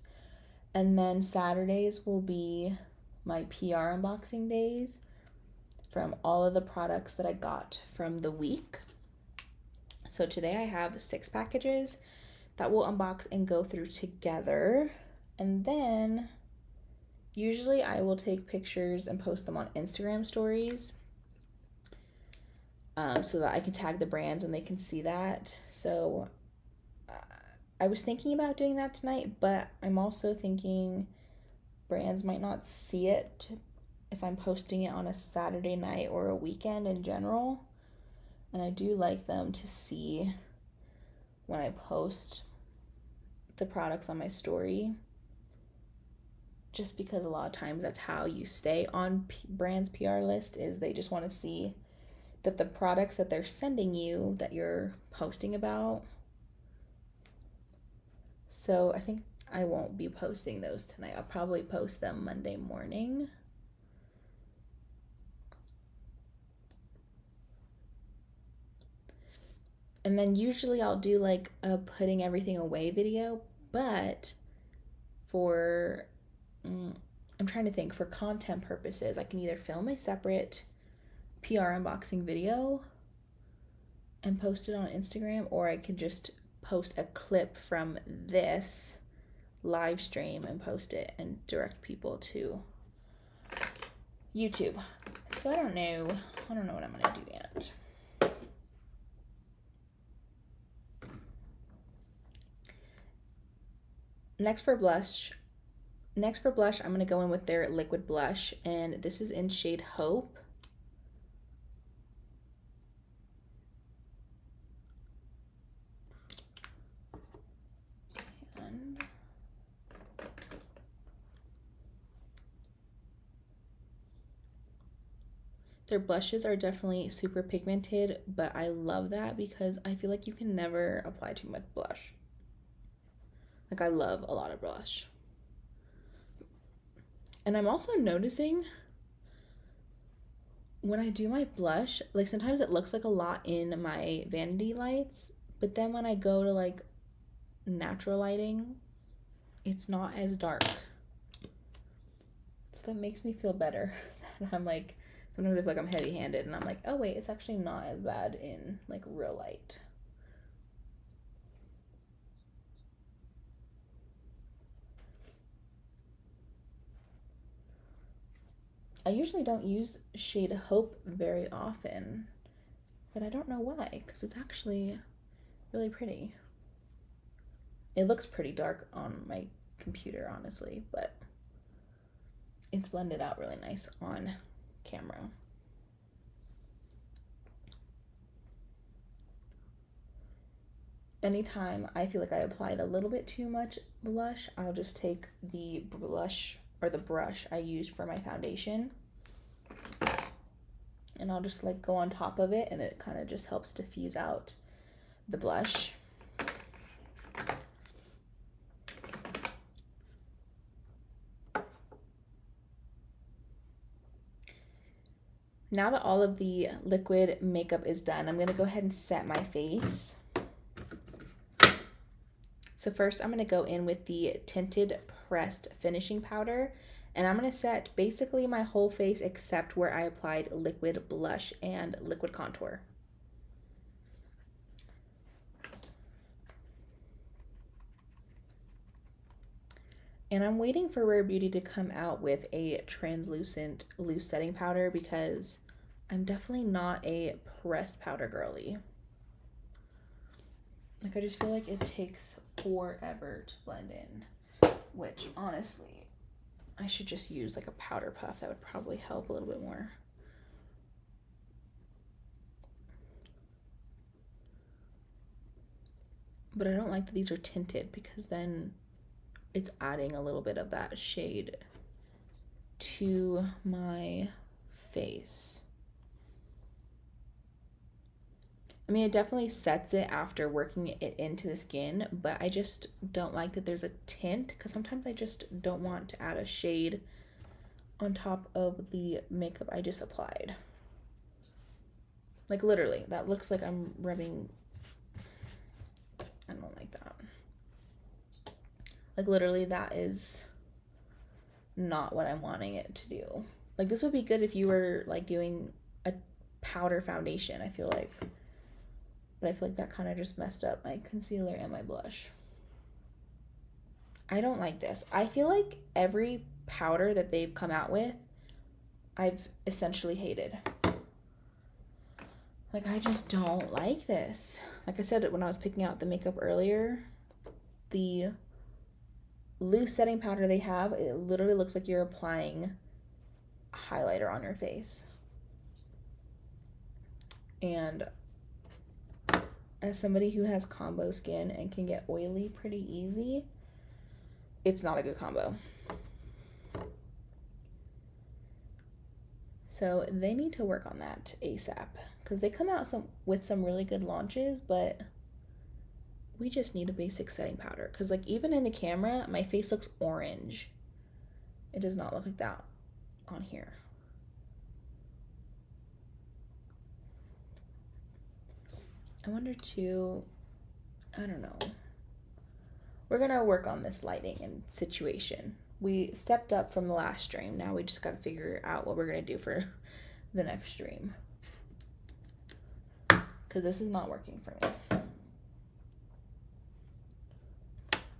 And then Saturdays will be my PR unboxing days from all of the products that I got from the week. So today I have 6 packages that we'll unbox and go through together. And then usually I will take pictures and post them on Instagram stories, so that I can tag the brands and they can see that. So I was thinking about doing that tonight, but I'm also thinking brands might not see it if I'm posting it on a Saturday night or a weekend in general. And I do like them to see when I post the products on my story, just because a lot of times that's how you stay on brands' PR list, is they just want to see that the products that they're sending you that you're posting about. So I think I won't be posting those tonight. I'll probably post them Monday morning. And then usually I'll do like a putting everything away video, but for, I'm trying to think, for content purposes, I can either film a separate PR unboxing video and post it on Instagram, or I could just post a clip from this live stream and post it and direct people to YouTube. So I don't know what I'm gonna do yet. Next for blush, I'm gonna go in with their liquid blush, and this is in shade Hope. Their blushes are definitely super pigmented, but I love that because I feel like you can never apply too much blush. Like, I love a lot of blush. And I'm also noticing when I do my blush, like sometimes it looks like a lot in my vanity lights, but then when I go to like natural lighting, it's not as dark. So that makes me feel better. I'm like, sometimes I feel like I'm heavy-handed and I'm like, oh wait, it's actually not as bad in like real light. I usually don't use shade Hope very often, but I don't know why, because it's actually really pretty. It looks pretty dark on my computer, honestly, but it's blended out really nice on camera. Anytime I feel like I applied a little bit too much blush, I'll just take the blush or the brush I used for my foundation, and I'll just like go on top of it, and it kind of just helps diffuse out the blush. Now that all of the liquid makeup is done, I'm going to go ahead and set my face. So first I'm going to go in with the Tinted Pressed Finishing Powder, and I'm going to set basically my whole face except where I applied liquid blush and liquid contour. And I'm waiting for Rare Beauty to come out with a translucent loose setting powder because I'm definitely not a pressed powder girly. Like, I just feel like it takes forever to blend in, which honestly, I should just use like a powder puff. That would probably help a little bit more. But I don't like that these are tinted because then it's adding a little bit of that shade to my face. I mean, it definitely sets it after working it into the skin, but I just don't like that there's a tint, because sometimes I just don't want to add a shade on top of the makeup I just applied. Like literally, that looks like I'm rubbing, I don't like that. Like literally that is not what I'm wanting it to do. Like this would be good if you were like doing a powder foundation, I feel like. But I feel like that kind of just messed up my concealer and my blush. I don't like this. I feel like every powder that they've come out with, I've essentially hated. Like, I just don't like this. Like I said, when I was picking out the makeup earlier, the loose setting powder they have, it literally looks like you're applying highlighter on your face. And as somebody who has combo skin and can get oily pretty easy, it's not a good combo. So they need to work on that ASAP, because they come out with some really good launches, but we just need a basic setting powder. Because like even in the camera, my face looks orange. It does not look like that on here. I wonder too, I don't know. We're gonna work on this lighting and situation. We stepped up from the last stream. Now we just gotta figure out what we're gonna do for the next stream, because this is not working for me.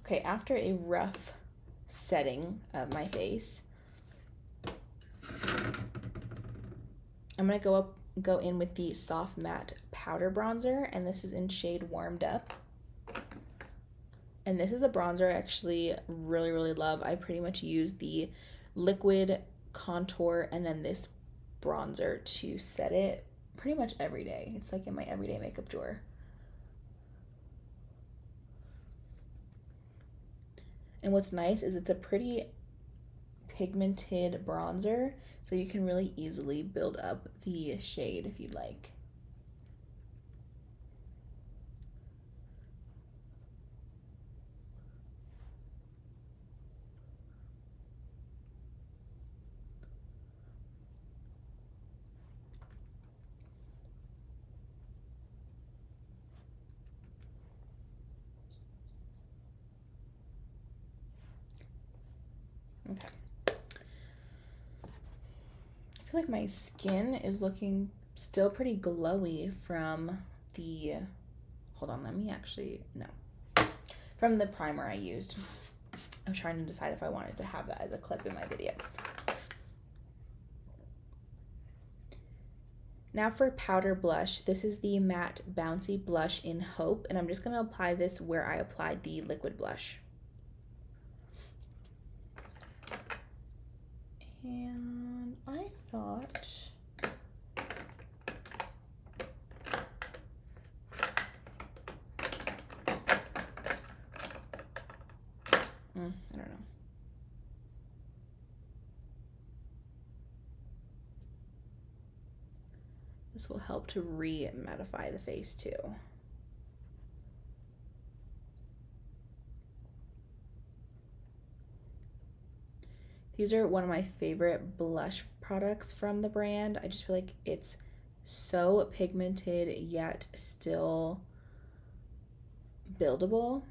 Okay, after a rough setting of my face, I'm gonna go in with the Soft Matte Powder Bronzer, and this is in shade Warmed Up. And this is a bronzer I actually really, really love. I pretty much use the liquid contour and then this bronzer to set it pretty much every day. It's like in my everyday makeup drawer. And what's nice is it's a pretty pigmented bronzer, so you can really easily build up the shade if you'd like. Okay. I feel like my skin is looking still pretty glowy from the, hold on, let me actually, no. From the primer I used. I'm trying to decide if I wanted to have that as a clip in my video. Now for powder blush, this is the Matte Bouncy Blush in Hope, and I'm just gonna apply this where I applied the liquid blush. And I thought, I don't know. This will help to re-mattify the face too. These are one of my favorite blush products from the brand. I just feel like it's so pigmented yet still buildable.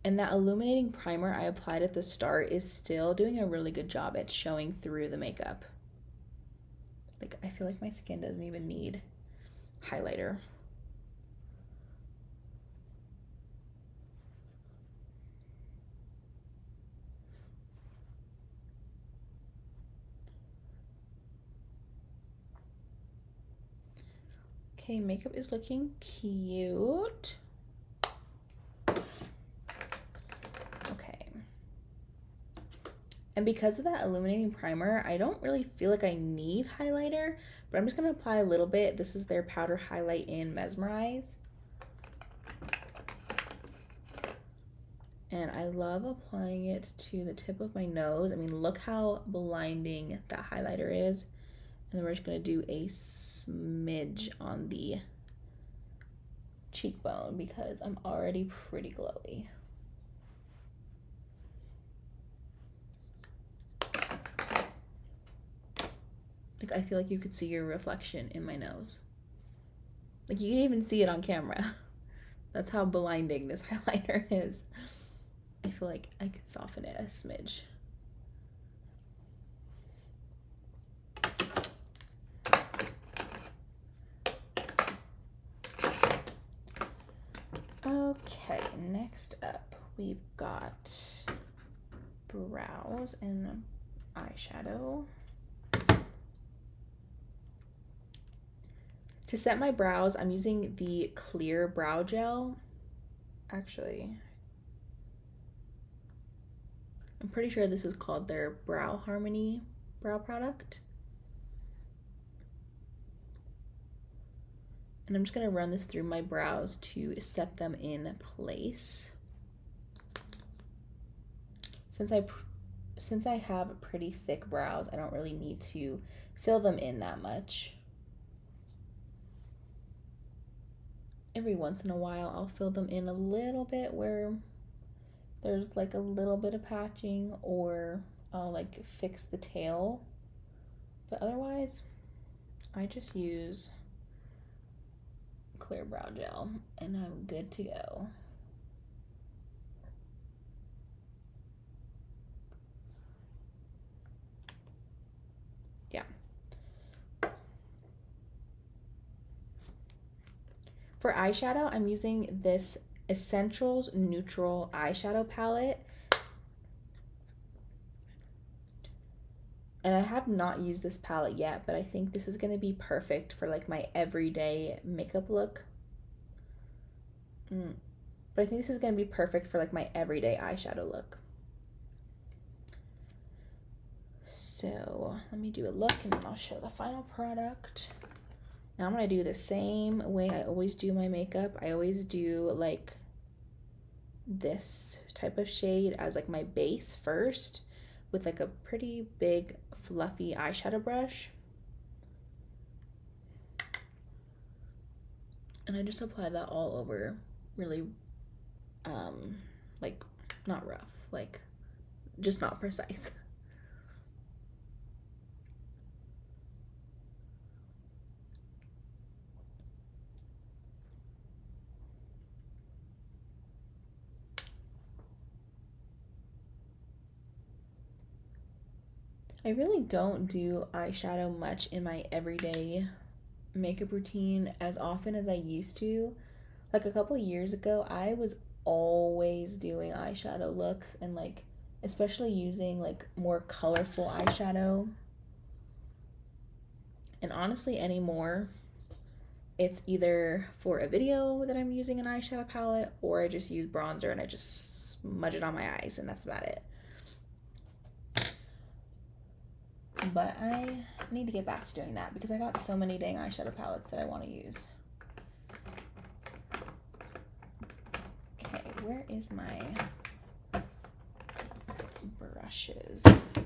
And that illuminating primer I applied at the start is still doing a really good job at showing through the makeup. Like, I feel like my skin doesn't even need highlighter. Okay, makeup is looking cute. Okay. And because of that illuminating primer, I don't really feel like I need highlighter, but I'm just gonna apply a little bit. This is their powder highlight in Mesmerize. And I love applying it to the tip of my nose. I mean, look how blinding that highlighter is. And then we're just gonna do a smidge on the cheekbone because I'm already pretty glowy. Like, I feel like you could see your reflection in my nose. Like, you can even see it on camera. That's how blinding this highlighter is. I feel like I could soften it a smidge. Okay, next up we've got brows and eyeshadow. To set my brows, I'm using the clear brow gel. Actually, I'm pretty sure this is called their Brow Harmony brow product. And I'm just gonna run this through my brows to set them in place. Since I have pretty thick brows, I don't really need to fill them in that much. Every once in a while, I'll fill them in a little bit where there's like a little bit of patching, or I'll like fix the tail. But otherwise, I just use clear brow gel and I'm good to go. Yeah. For eyeshadow, I'm using this Essentials Neutral Eyeshadow Palette. And I have not used this palette yet, but I think this is going to be perfect for like my everyday makeup look. But I think this is going to be perfect for like my everyday eyeshadow look. So let me do a look and then I'll show the final product. Now I'm going to do the same way I always do my makeup. I always do like this type of shade as like my base first with like a pretty big fluffy eyeshadow brush. And I just apply that all over, really like not rough, like just not precise. I really don't do eyeshadow much in my everyday makeup routine as often as I used to. Like a couple years ago, I was always doing eyeshadow looks and like especially using like more colorful eyeshadow. And honestly, anymore, it's either for a video that I'm using an eyeshadow palette or I just use bronzer and I just smudge it on my eyes and that's about it. But I need to get back to doing that because I got so many dang eyeshadow palettes that I want to use. Okay, where is my brushes? Okay,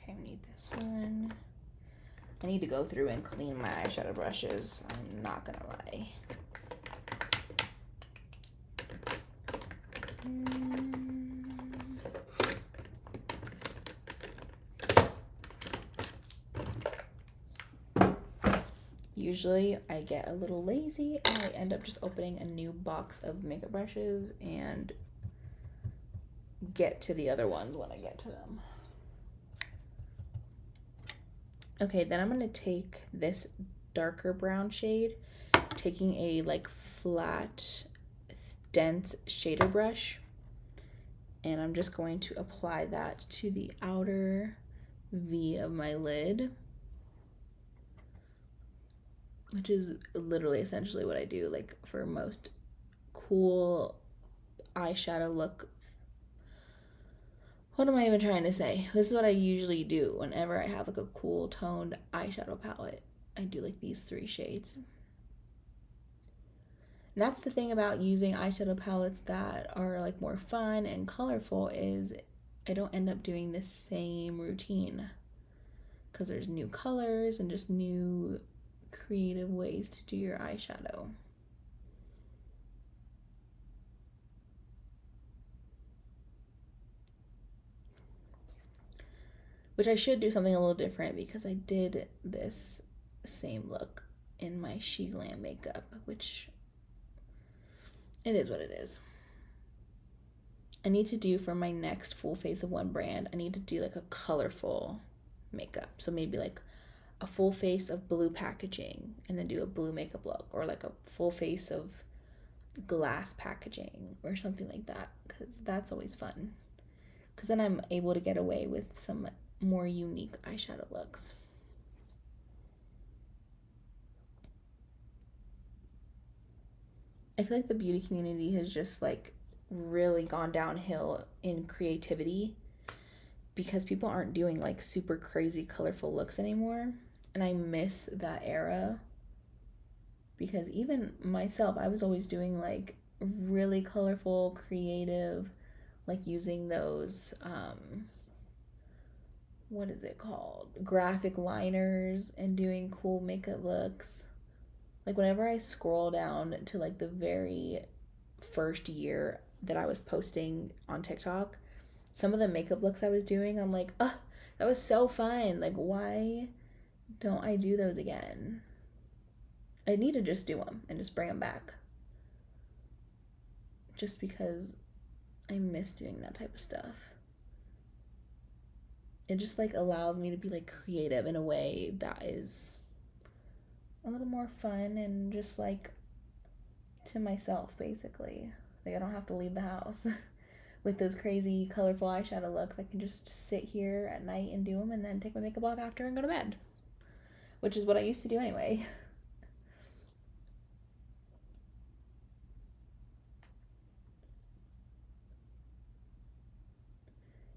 I need this one. I need to go through and clean my eyeshadow brushes. I'm not gonna lie. Usually I get a little lazy and I end up just opening a new box of makeup brushes and get to the other ones when I get to them. Okay, then I'm gonna take this darker brown shade, taking a like flat, dense shader brush, and I'm just going to apply that to the outer V of my lid, which is literally essentially what I do like for most cool eyeshadow look. What am I even trying to say? This is what I usually do whenever I have like a cool toned eyeshadow palette. I do like these 3 shades. And that's the thing about using eyeshadow palettes that are like more fun and colorful, is I don't end up doing the same routine because there's new colors and just new creative ways to do your eyeshadow. Which I should do something a little different, because I did this same look in my She Glam makeup, which it is what it is. I need to do for my next full face of one brand, I need to do like a colorful makeup. So maybe like a full face of blue packaging and then do a blue makeup look, or like a full face of glass packaging or something like that, because that's always fun, because then I'm able to get away with some more unique eyeshadow looks. I feel like the beauty community has just like really gone downhill in creativity, because people aren't doing like super crazy colorful looks anymore, and I miss that era. Because even myself, I was always doing like really colorful, creative, like using those what is it called, graphic liners, and doing cool makeup looks. Like whenever I scroll down to like the very first year that I was posting on TikTok, some of the makeup looks I was doing, I'm like, oh, that was so fun. Like, why don't I do those again? I need to just do them and just bring them back. Just because I miss doing that type of stuff. It just like allows me to be like creative in a way that is a little more fun and just like to myself, basically. Like I don't have to leave the house with those crazy colorful eyeshadow looks. I can just sit here at night and do them, and then take my makeup off after and go to bed, which is what I used to do anyway.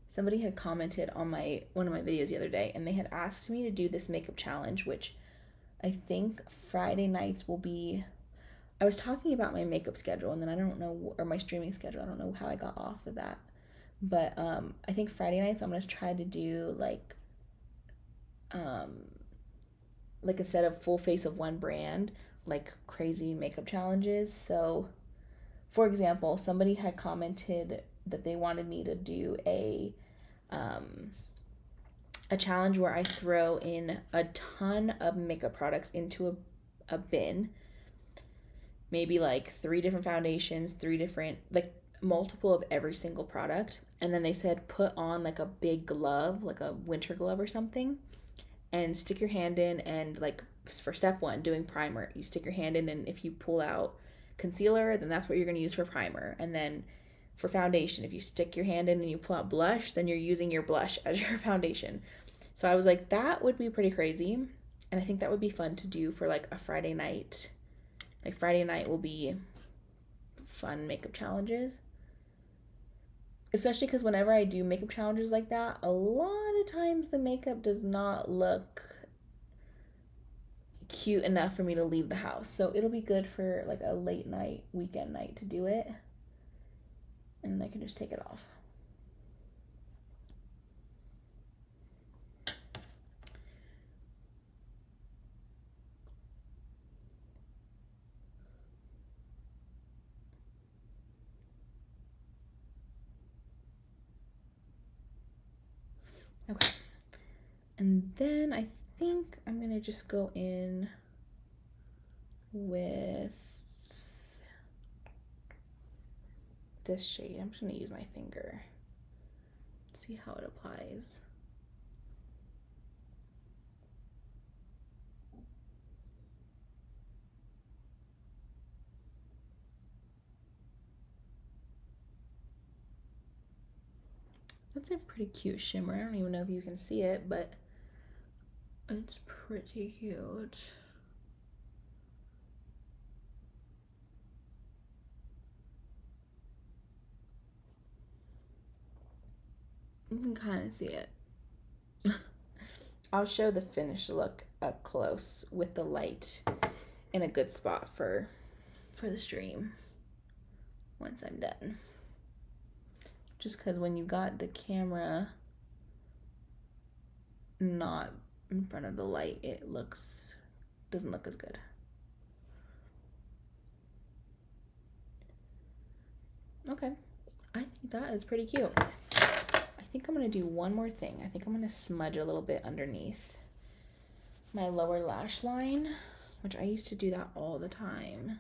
Somebody had commented on one of my videos the other day, and they had asked me to do this makeup challenge, which I think Friday nights will be. I was talking about my makeup schedule, and then I don't know, or my streaming schedule, I don't know how I got off of that. But I think Friday nights I'm gonna try to do like a set of full face of one brand, like crazy makeup challenges. So, for example, somebody had commented that they wanted me to do a challenge where I throw in a ton of makeup products into a bin, maybe like 3 different foundations, 3 different, like multiple of every single product. And then they said put on like a big glove, like a winter glove or something, and stick your hand in, and like for step 1, doing primer, you stick your hand in, and if you pull out concealer, then that's what you're going to use for primer. And then for foundation, if you stick your hand in and you pull out blush, then you're using your blush as your foundation. So I was like, that would be pretty crazy. And I think that would be fun to do for like a Friday night. Like Friday night will be fun makeup challenges. Especially because whenever I do makeup challenges like that, a lot of times the makeup does not look cute enough for me to leave the house. So it'll be good for like a late night, weekend night to do it. And I can just take it off. Okay. And then I think I'm going to just go in with this shade. I'm just going to use my finger to see how it applies. That's a pretty cute shimmer. I don't even know if you can see it, but it's pretty cute. You can kind of see it. I'll show the finished look up close with the light in a good spot for for the stream once I'm done. Just because when you got the camera not in front of the light, it doesn't look as good. Okay, I think that is pretty cute. I think I'm gonna do one more thing. I think I'm gonna smudge a little bit underneath my lower lash line, which I used to do that all the time.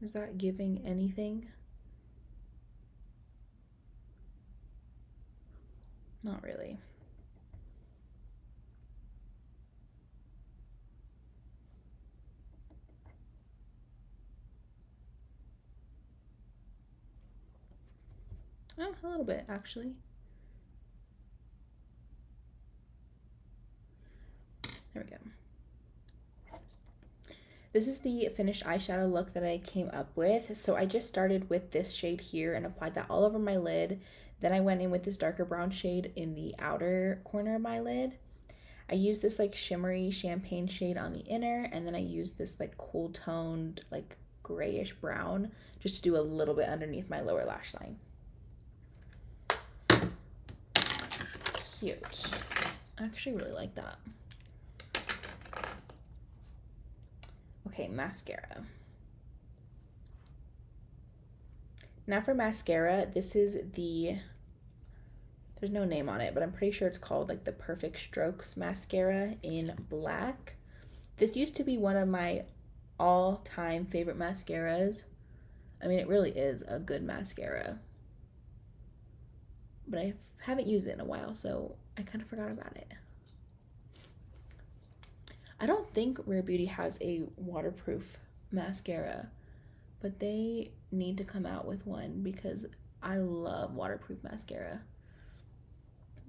Is that giving anything? Not really. Oh, a little bit actually. There we go. This is the finished eyeshadow look that I came up with. So I just started with this shade here and applied that all over my lid. Then I went in with this darker brown shade in the outer corner of my lid. I used this like shimmery champagne shade on the inner, and then I used this like cool toned like grayish brown just to do a little bit underneath my lower lash line. Cute. I actually really like that. Okay, mascara. Now for mascara, this is there's no name on it, but I'm pretty sure it's called like the Perfect Strokes mascara in black. This used to be one of my all-time favorite mascaras. I mean, it really is a good mascara. But I haven't used it in a while, so I kind of forgot about it. I don't think Rare Beauty has a waterproof mascara, but they need to come out with one because I love waterproof mascara.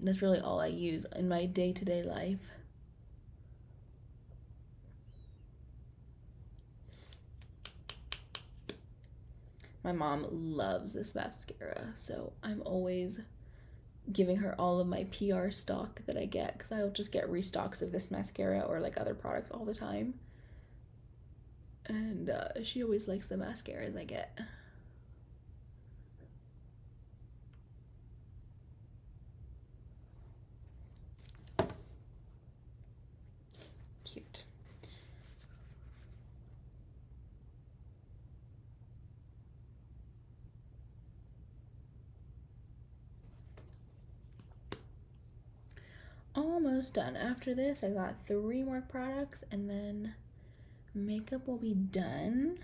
That's really all I use in my day-to-day life. My mom loves this mascara, so I'm always giving her all of my PR stock that I get because I'll just get restocks of this mascara or like other products all the time. And she always likes the mascaras I get. Cute. Almost done. After this, I got 3 more products and then makeup will be done.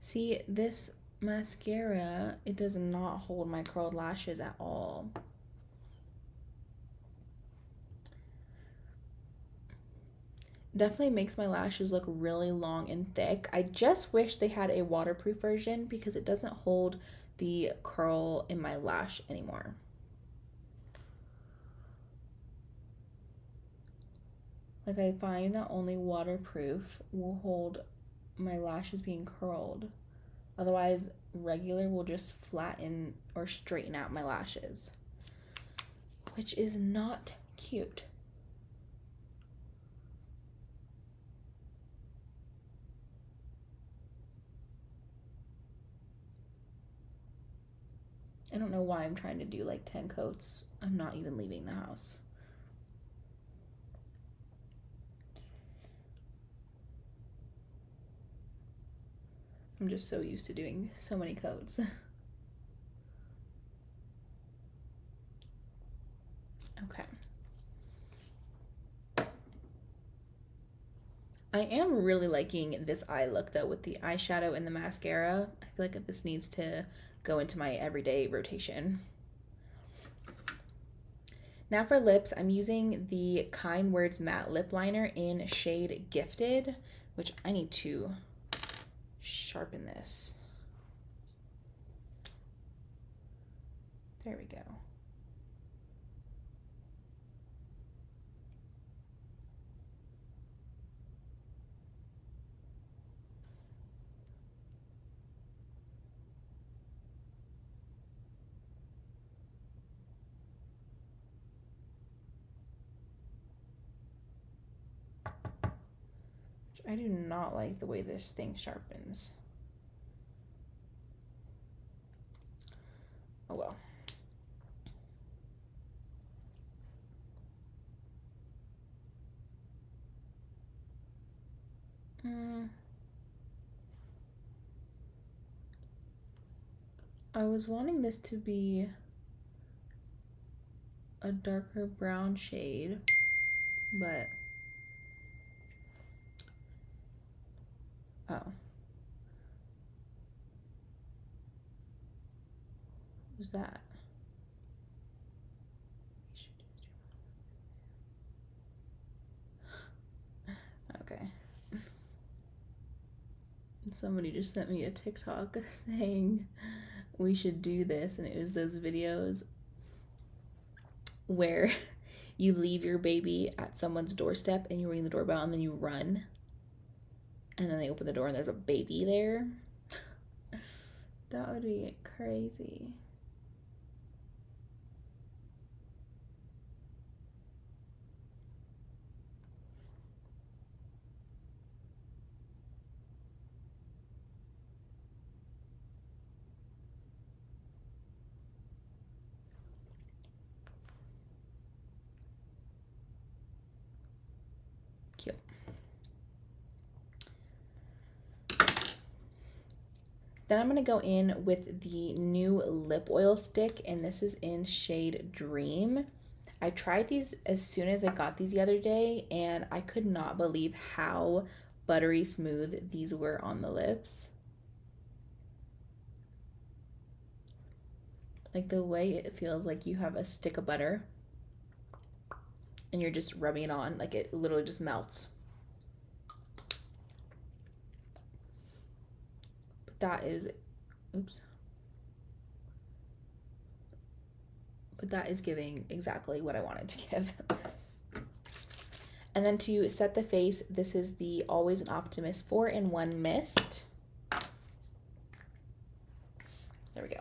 See, this mascara, it does not hold my curled lashes at all. Definitely makes my lashes look really long and thick. I just wish they had a waterproof version because it doesn't hold the curl in my lash anymore. Like, I find that only waterproof will hold my lashes being curled. Otherwise, regular will just flatten or straighten out my lashes, which is not cute. I don't know why I'm trying to do like 10 coats. I'm not even leaving the house. I'm just so used to doing so many coats. Okay. I am really liking this eye look though with the eyeshadow and the mascara. I feel like this needs to go into my everyday rotation. Now for lips, I'm using the Kind Words Matte Lip Liner in shade Gifted, which I need to sharpen this. There we go. I do not like the way this thing sharpens. Oh well. I was wanting this to be a darker brown shade, but oh. What was that? Okay. Somebody just sent me a TikTok saying we should do this, and it was those videos where you leave your baby at someone's doorstep and you ring the doorbell and then you run, and then they open the door and there's a baby there. That would be crazy. Cute. Then I'm going to go in with the new lip oil stick, and this is in shade Dream. I tried these as soon as I got these the other day, and I could not believe how buttery smooth these were on the lips. Like the way it feels like you have a stick of butter and you're just rubbing it on, like it literally just melts. But that is, oops. But that is giving exactly what I wanted to give. And then to set the face, this is the Always an Optimist 4-in-1 Mist. There we go.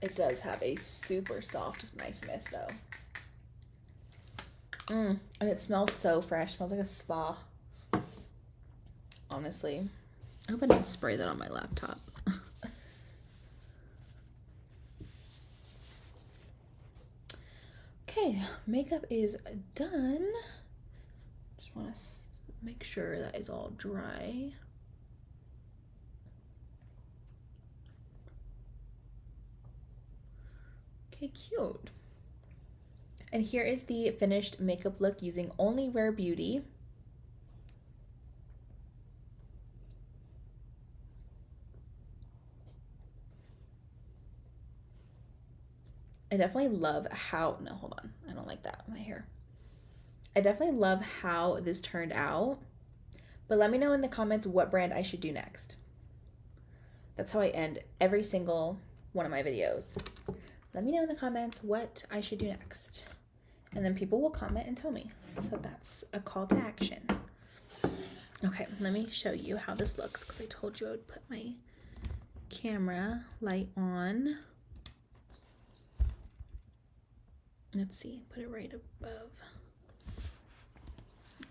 It does have a super soft, nice mist though. And it smells so fresh. It smells like a spa. Honestly. I hope I didn't spray that on my laptop. Okay, makeup is done. Just want to make sure that is all dry. Okay, cute. And here is the finished makeup look using only Rare Beauty. I definitely love how, no, hold on. I don't like that on my hair. I definitely love how this turned out, but let me know in the comments what brand I should do next. That's how I end every single one of my videos. Let me know in the comments what I should do next. And then people will comment and tell me. So that's a call to action. Okay, let me show you how this looks because I told you I would put my camera light on. Let's see, put it right above.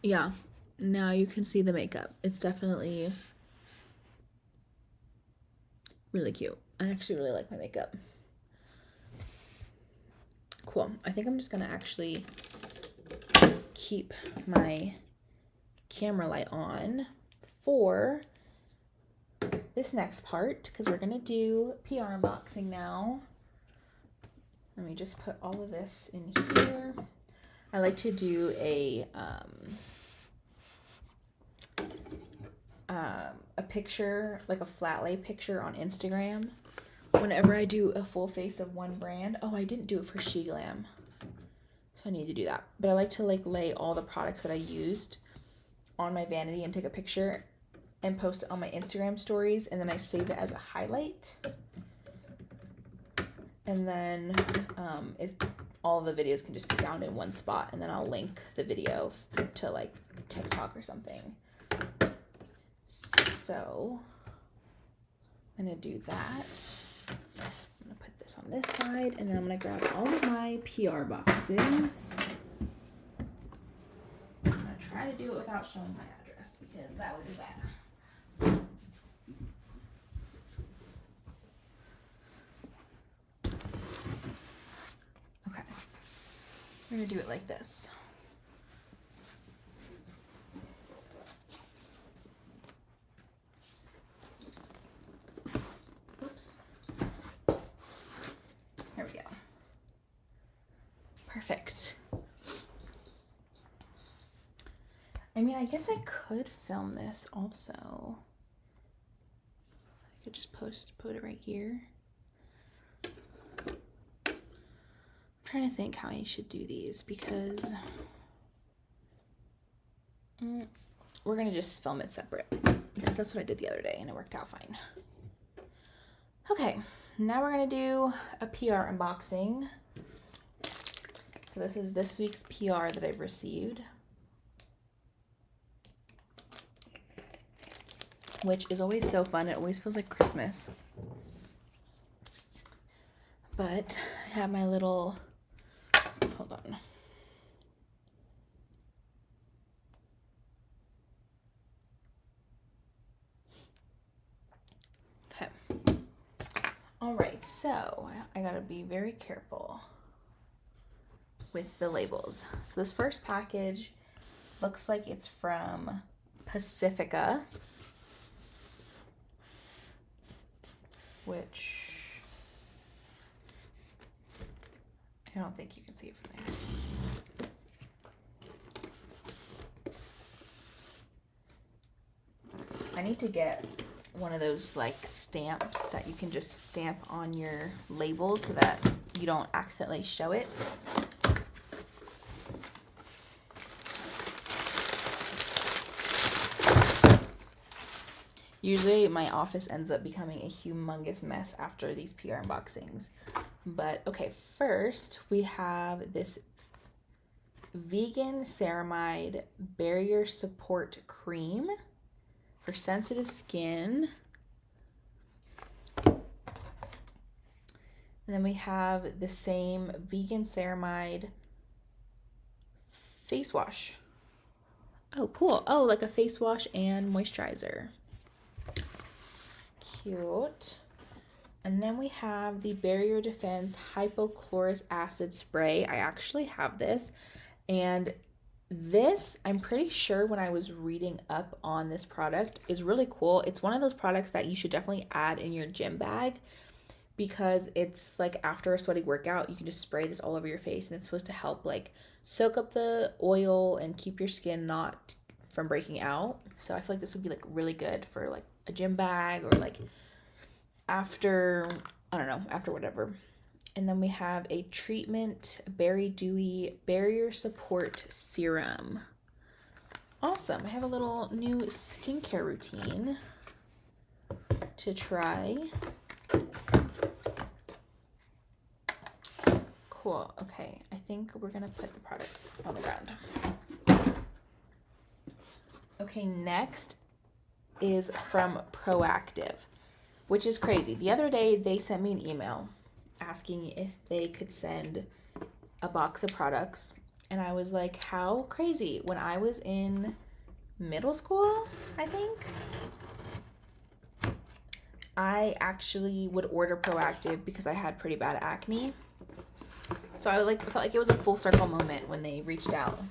Yeah, now you can see the makeup. It's definitely really cute. I actually really like my makeup. Cool. I think I'm just gonna actually keep my camera light on for this next part because we're gonna do PR unboxing now. Let me just put all of this in here. I like to do a picture, like a flat lay picture on Instagram whenever I do a full face of one brand. Oh, I didn't do it for She Glam, so I need to do that. But I like to like lay all the products that I used on my vanity and take a picture and post it on my Instagram stories, and then I save it as a highlight. And then if all the videos can just be found in one spot, and then I'll link the video to like TikTok or something. So I'm gonna do that. I'm gonna put this on this side, and then I'm gonna grab all of my PR boxes. try to do it without showing my address because that would be bad. Okay. We're going to do it like this. Oops. There we go. Perfect. I mean, I guess I could film this also. I could just put it right here. I'm trying to think how I should do these because we're gonna just film it separate because that's what I did the other day and it worked out fine. Okay, now we're gonna do a PR unboxing. So this is this week's PR that I've received, which is always so fun. It always feels like Christmas. But I have my little, hold on. Okay. All right, so I gotta be very careful with the labels. So this first package looks like it's from Pacifica, which I don't think you can see it from there. I need to get one of those like stamps that you can just stamp on your labels so that you don't accidentally show it. Usually my office ends up becoming a humongous mess after these PR unboxings. But okay, first we have this vegan ceramide barrier support cream for sensitive skin. And then we have the same vegan ceramide face wash. Oh, cool. Oh, like a face wash and moisturizer. Cute. And then we have the Barrier Defense Hypochlorous Acid Spray. I actually have this. And this, I'm pretty sure when I was reading up on this product, is really cool. It's one of those products that you should definitely add in your gym bag because it's like after a sweaty workout, you can just spray this all over your face and it's supposed to help like soak up the oil and keep your skin not from breaking out. So I feel like this would be like really good for like a gym bag or like after, I don't know, after whatever. And then we have a Treatment Berry Dewy Barrier Support Serum. Awesome. I have a little new skincare routine to try. Cool. Okay. I think we're going to put the products on the ground. Okay. Next is from Proactive, which is crazy. The other day they sent me an email asking if they could send a box of products. And I was like, how crazy. When I was in middle school, I think, I actually would order Proactive because I had pretty bad acne. So I felt like it was a full circle moment when they reached out.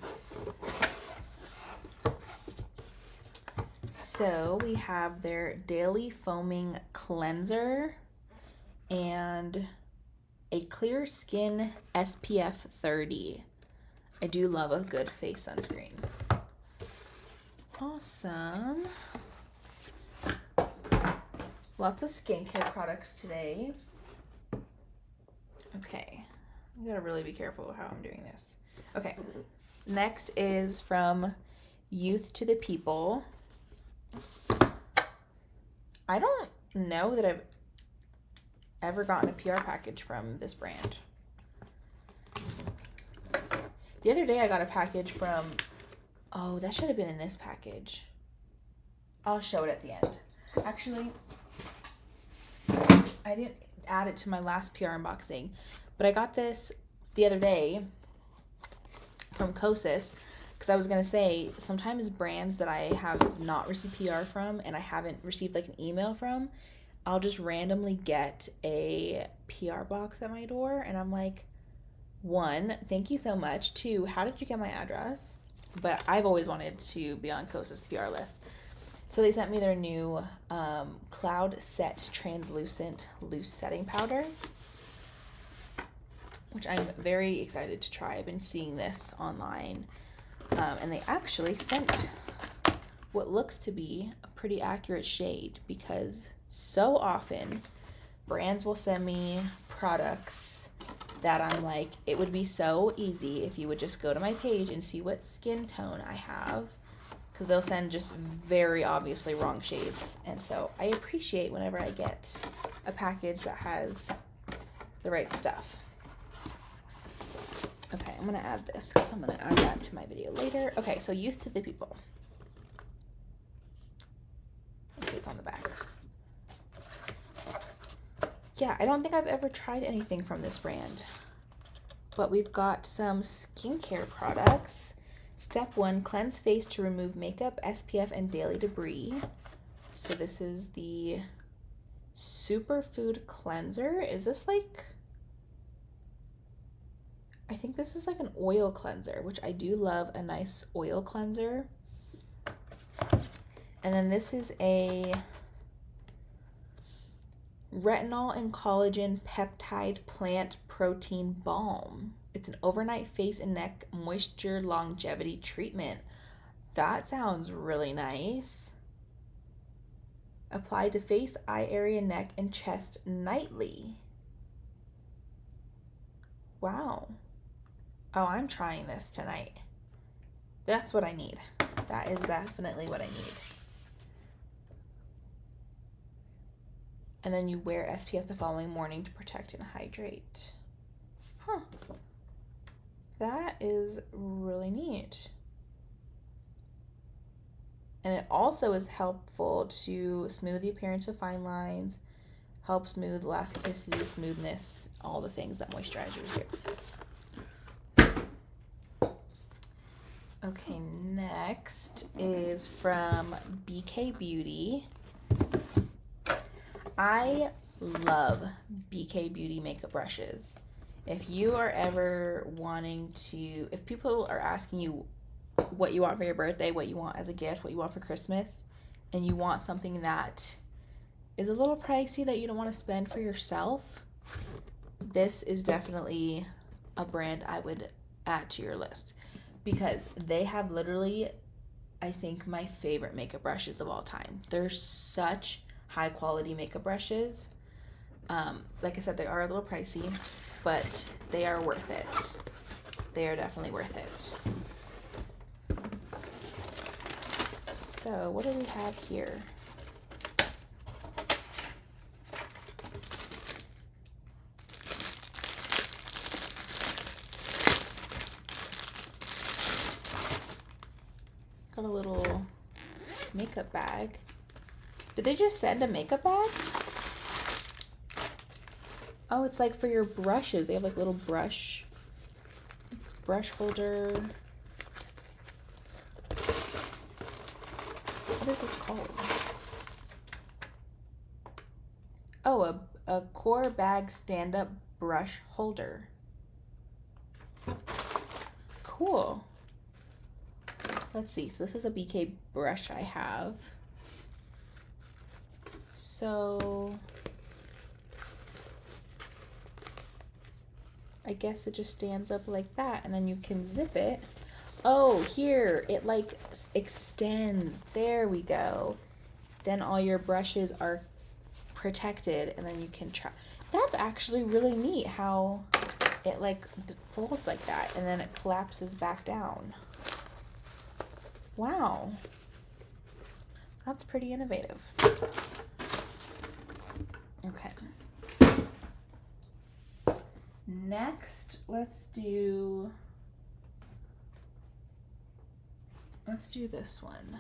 So we have their Daily Foaming Cleanser and a Clear Skin SPF 30. I do love a good face sunscreen. Awesome. Lots of skincare products today. Okay. I gotta really be careful how I'm doing this. Okay. Next is from Youth to the People. I don't know that I've ever gotten a PR package from this brand. The other day I got a package from, oh, that should have been in this package. I'll show it at the end. Actually, I didn't add it to my last PR unboxing, but I got this the other day from Kosas because because I was going to say, sometimes brands that I have not received PR from and I haven't received like an email from, I'll just randomly get a PR box at my door, and I'm like, one, thank you so much. Two, how did you get my address? But I've always wanted to be on Kosa's PR list. So they sent me their new Cloud Set Translucent Loose Setting Powder, which I'm very excited to try. I've been seeing this online. And they actually sent what looks to be a pretty accurate shade, because so often brands will send me products that I'm like, it would be so easy if you would just go to my page and see what skin tone I have, because they'll send just very obviously wrong shades. And so I appreciate whenever I get a package that has the right stuff. Okay, I'm going to add this because I'm going to add that to my video later. Okay, so Youth to the People. Okay, it's on the back. Yeah, I don't think I've ever tried anything from this brand. But we've got some skincare products. Step 1, cleanse face to remove makeup, SPF, and daily debris. So this is the Superfood Cleanser. Is this like... I think this is like an oil cleanser, which I do love a nice oil cleanser. And then this is a retinol and collagen peptide plant protein balm. It's an overnight face and neck moisture longevity treatment. That sounds really nice. Apply to face, eye area, neck, and chest nightly. Wow. Oh, I'm trying this tonight. That's what I need. That is definitely what I need. And then you wear SPF the following morning to protect and hydrate. Huh. That is really neat. And it also is helpful to smooth the appearance of fine lines, help smooth elasticity, smoothness, all the things that moisturizers do. Okay, next is from BK Beauty. I love BK Beauty makeup brushes. If you are ever wanting to, if people are asking you what you want for your birthday, what you want as a gift, what you want for Christmas, and you want something that is a little pricey that you don't want to spend for yourself, this is definitely a brand I would add to your list, because they have literally, I think, my favorite makeup brushes of all time. They're such high quality makeup brushes. Like I said, they are a little pricey, but they are worth it. They are definitely worth it. So what do we have here? Got a little makeup bag. Did they just send a makeup bag? Oh, it's like for your brushes. They have like little brush holder. What is this called? Oh, a core bag stand-up brush holder. Cool. Let's see. So this is a BK brush I have. So I guess it just stands up like that, and then you can zip it. Oh, here, it like extends. There we go. Then all your brushes are protected, and then you can try. That's actually really neat how it like folds like that, and then it collapses back down. Wow. That's pretty innovative. Okay. Next, let's do this one.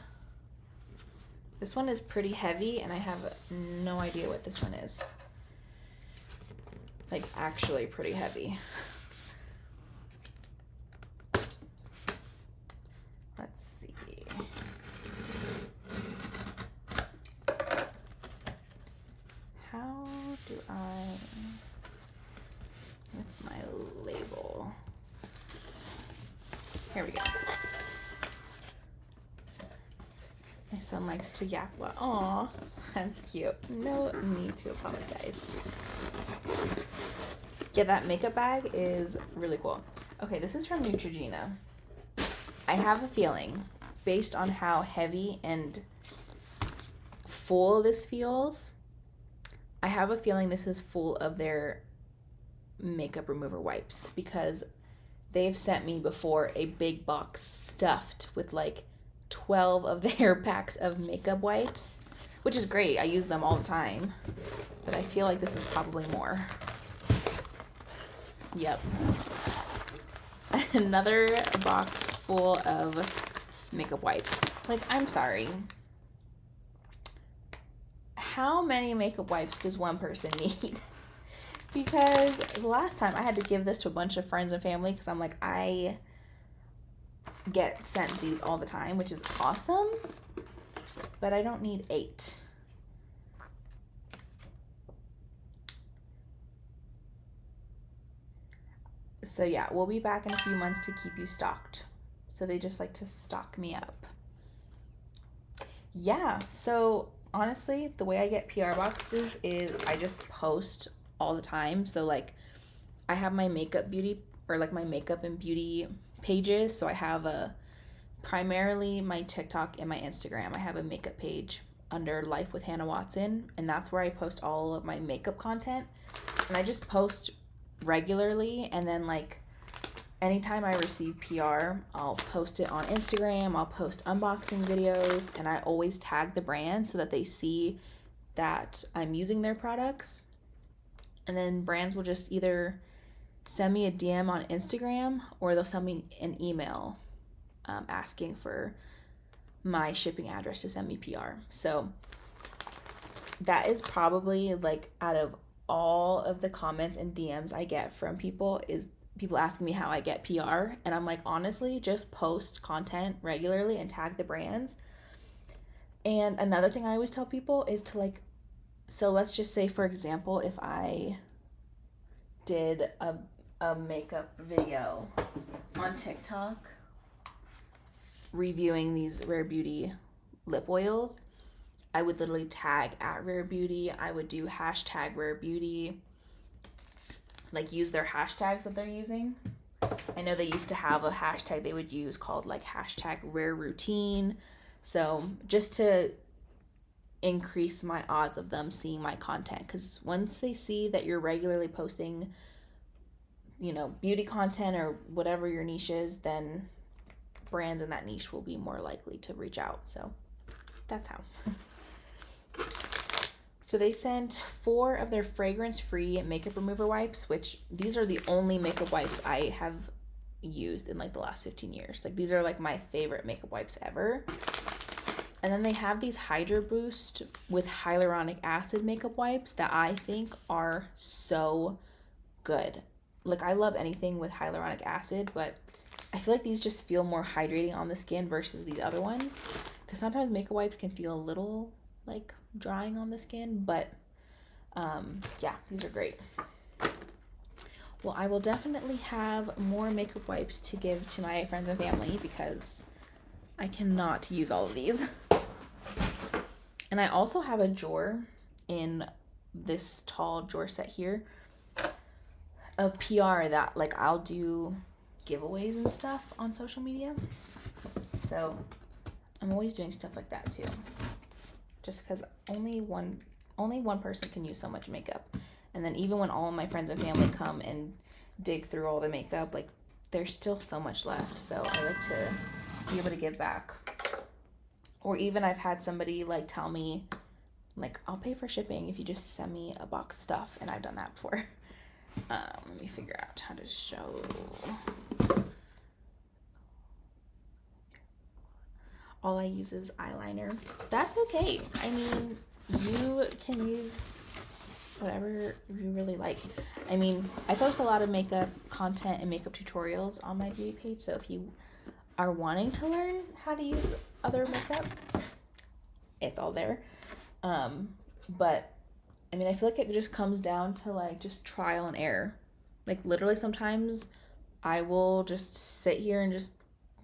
This one is pretty heavy, and I have no idea what this one is. Like, actually pretty heavy. Let's see. How do I, with my label, here we go. My son likes to yap a lot. Aw, that's cute. No need to apologize. Yeah, that makeup bag is really cool. Okay, this is from Neutrogena. I have a feeling, based on how heavy and full this feels, I have a feeling this is full of their makeup remover wipes, because they've sent me before a big box stuffed with like 12 of their packs of makeup wipes, which is great. I use them all the time, but I feel like this is probably more. Yep. Another box full of makeup wipes. Like, I'm sorry. How many makeup wipes does one person need? Because the last time I had to give this to a bunch of friends and family, because I'm like, I get sent these all the time, which is awesome, but I don't need 8. So yeah, we'll be back in a few months to keep you stocked. So they just like to stock me up. Yeah, so honestly, the way I get PR boxes is I just post all the time. So like, I have my makeup beauty, or like my makeup and beauty pages. So I have primarily my TikTok and my Instagram. I have a makeup page under Life with Hannah Watson, and that's where I post all of my makeup content. And I just post regularly, and then like anytime I receive PR, I'll post it on Instagram. I'll post unboxing videos, and I always tag the brand so that they see that I'm using their products. And then brands will just either send me a DM on Instagram, or they'll send me an email asking for my shipping address to send me PR. So that is probably, like, out of all of the comments and DMs I get from people, is people asking me how I get PR. And I'm like, honestly, just post content regularly and tag the brands. And another thing I always tell people is to, like, so let's just say, for example, if I did a makeup video on TikTok reviewing these Rare Beauty lip oils, I would literally tag at Rare Beauty. I would do hashtag Rare Beauty, like use their hashtags that they're using. I know they used to have a hashtag they would use called like hashtag Rare Routine. So just to increase my odds of them seeing my content, because once they see that you're regularly posting, you know, beauty content or whatever your niche is, then brands in that niche will be more likely to reach out. So that's how. So they sent 4 of their fragrance-free makeup remover wipes, which these are the only makeup wipes I have used in like the last 15 years. Like, these are like my favorite makeup wipes ever. And then they have these Hydra Boost with hyaluronic acid makeup wipes that I think are so good. Like, I love anything with hyaluronic acid, but I feel like these just feel more hydrating on the skin versus these other ones. Because sometimes makeup wipes can feel a little like drying on the skin, but yeah, these are great. Well, I will definitely have more makeup wipes to give to my friends and family, because I cannot use all of these. And I also have a drawer in this tall drawer set here of PR that, like, I'll do giveaways and stuff on social media. So I'm always doing stuff like that too, just because only one person can use so much makeup. And then even when all of my friends and family come and dig through all the makeup, like, there's still so much left. So I like to be able to give back. Or even I've had somebody like tell me, like, I'll pay for shipping if you just send me a box of stuff. And I've done that before. Let me figure out how to show. All I use is eyeliner. That's okay. I mean, you can use whatever you really like. I mean, I post a lot of makeup content and makeup tutorials on my beauty page. So if you are wanting to learn how to use other makeup, it's all there. But I mean, I feel like it just comes down to like just trial and error. Like literally sometimes I will just sit here and just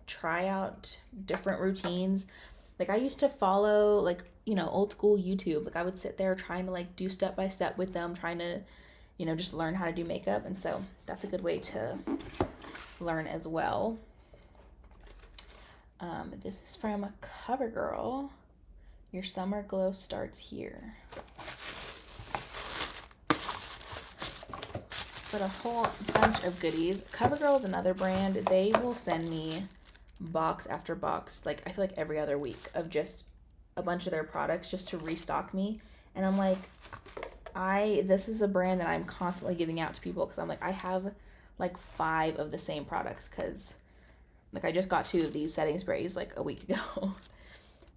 try out different routines. Like I used to follow like, you know, old school YouTube. Like I would sit there trying to like do step by step with them, trying to, you know, just learn how to do makeup. And so that's a good way to learn as well. This is from CoverGirl. Your summer glow starts here. But a whole bunch of goodies. CoverGirl is another brand. They will send me box after box, like I feel like every other week, of just a bunch of their products just to restock me. And I'm like, this is the brand that I'm constantly giving out to people, because I'm like, I have like 5 of the same products, because like I just got 2 of these setting sprays like a week ago.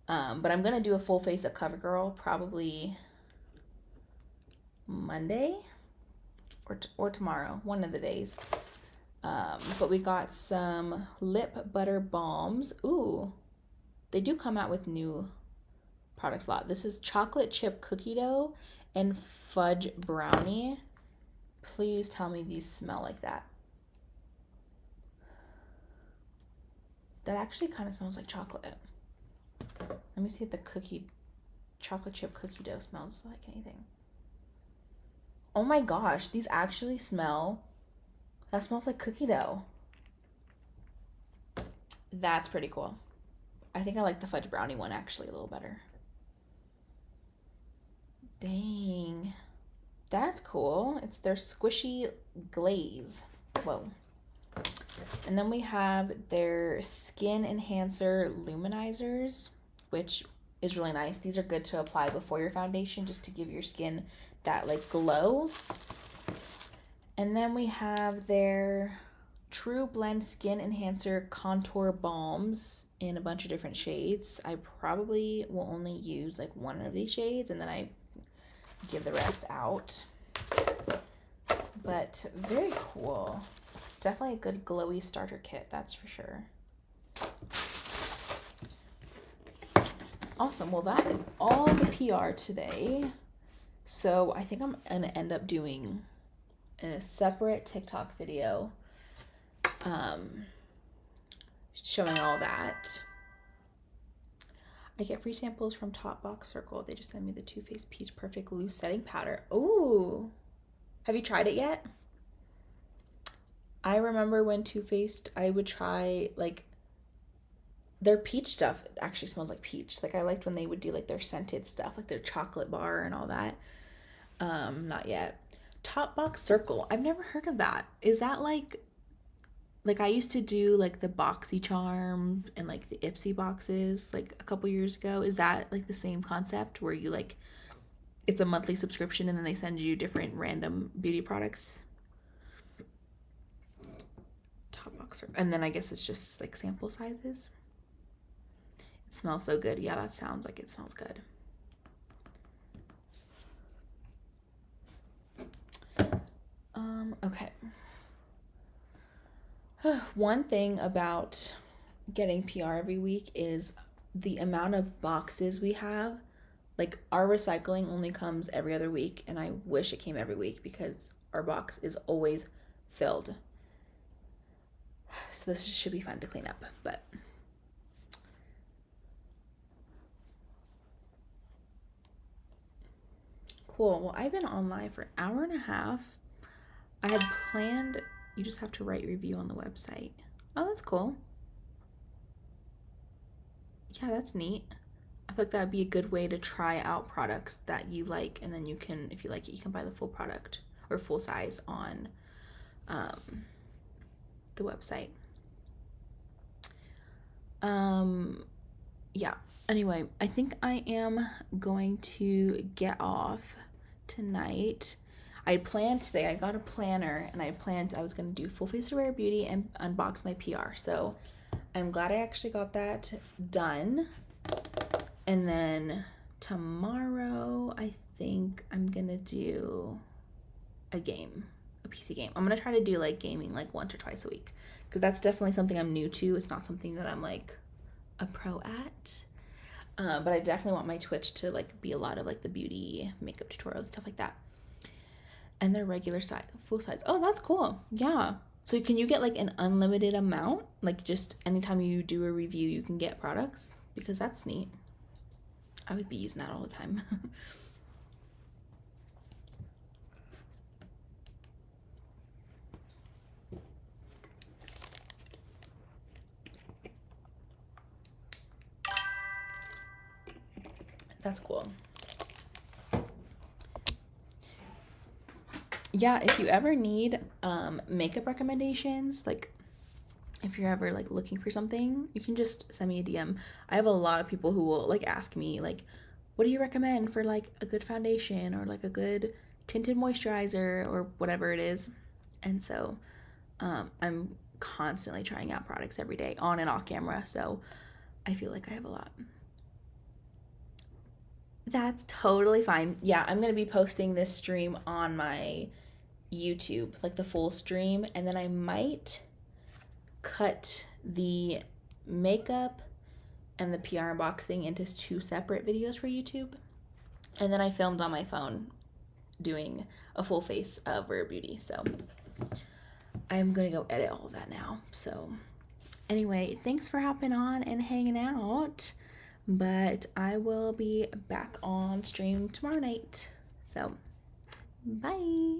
But I'm gonna do a full face of CoverGirl probably Monday or tomorrow, one of the days. But we got some lip butter balms. Ooh, they do come out with new products a lot. This is chocolate chip cookie dough and fudge brownie. Please tell me these smell like that. That actually kind of smells like chocolate. Let me see if the chocolate chip cookie dough smells like anything. Oh my gosh, these actually smell, that smells like cookie dough. That's pretty cool. I think I like the fudge brownie one actually a little better. Dang, that's cool. It's their squishy glaze. Whoa. And then we have their skin enhancer luminizers, which is really nice. These are good to apply before your foundation, just to give your skin that like glow. And then we have their True Blend Skin Enhancer Contour Balms in a bunch of different shades. I probably will only use like one of these shades, and then I give the rest out. But very cool. It's definitely a good glowy starter kit, that's for sure. Awesome. Well, that is all the PR today. So I think I'm gonna end up doing a separate TikTok video showing all that. I get free samples from Top Box Circle. They just sent me the Too Faced Peach Perfect Loose Setting Powder. Ooh, have you tried it yet? I remember when Too Faced, I would try like their peach stuff. It actually smells like peach. Like I liked when they would do like their scented stuff, like their chocolate bar and all that. Not yet. Top Box Circle. I've never heard of that. Is that like I used to do like the BoxyCharm and like the Ipsy boxes like a couple years ago. Is that like the same concept where you like, it's a monthly subscription and then they send you different random beauty products? Top Box Circle. And then I guess it's just like sample sizes. It smells so good. Yeah, that sounds like it smells good. Okay. One thing about getting PR every week is the amount of boxes we have. Like our recycling only comes every other week, and I wish it came every week because our box is always filled. So this should be fun to clean up, but cool. Well, I've been on live for an hour and a half. I had planned, you just have to write a review on the website. Oh, that's cool. Yeah, that's neat. I feel like that would be a good way to try out products that you like, and then you can, if you like it, you can buy the full product or full size on the website. Yeah, anyway, I think I am going to get off tonight. I planned today, I got a planner, and I was going to do Full Face to Rare Beauty and unbox my PR. So I'm glad I actually got that done. And then tomorrow, I think I'm going to do a game a PC game. I'm gonna try to do like gaming like once or twice a week, because that's definitely something I'm new to. It's not something that I'm like a pro at. But I definitely want my Twitch to like be a lot of like the beauty makeup tutorials, stuff like that. And they're regular size, full size. Oh, that's cool. Yeah. So can you get like an unlimited amount? Like just anytime you do a review, you can get products? Because that's neat. I would be using that all the time. That's cool. Yeah, if you ever need makeup recommendations, like if you're ever like looking for something, you can just send me a DM. I have a lot of people who will like ask me like, what do you recommend for like a good foundation or like a good tinted moisturizer or whatever it is. And so I'm constantly trying out products every day on and off camera, so I feel like I have a lot. That's totally fine. Yeah, I'm gonna be posting this stream on my YouTube, like the full stream, and then I might cut the makeup and the PR unboxing into 2 separate videos for YouTube. And then I filmed on my phone doing a full face of Rare Beauty. So I'm gonna go edit all of that now. So anyway, thanks for hopping on and hanging out. But I will be back on stream tomorrow night. So bye.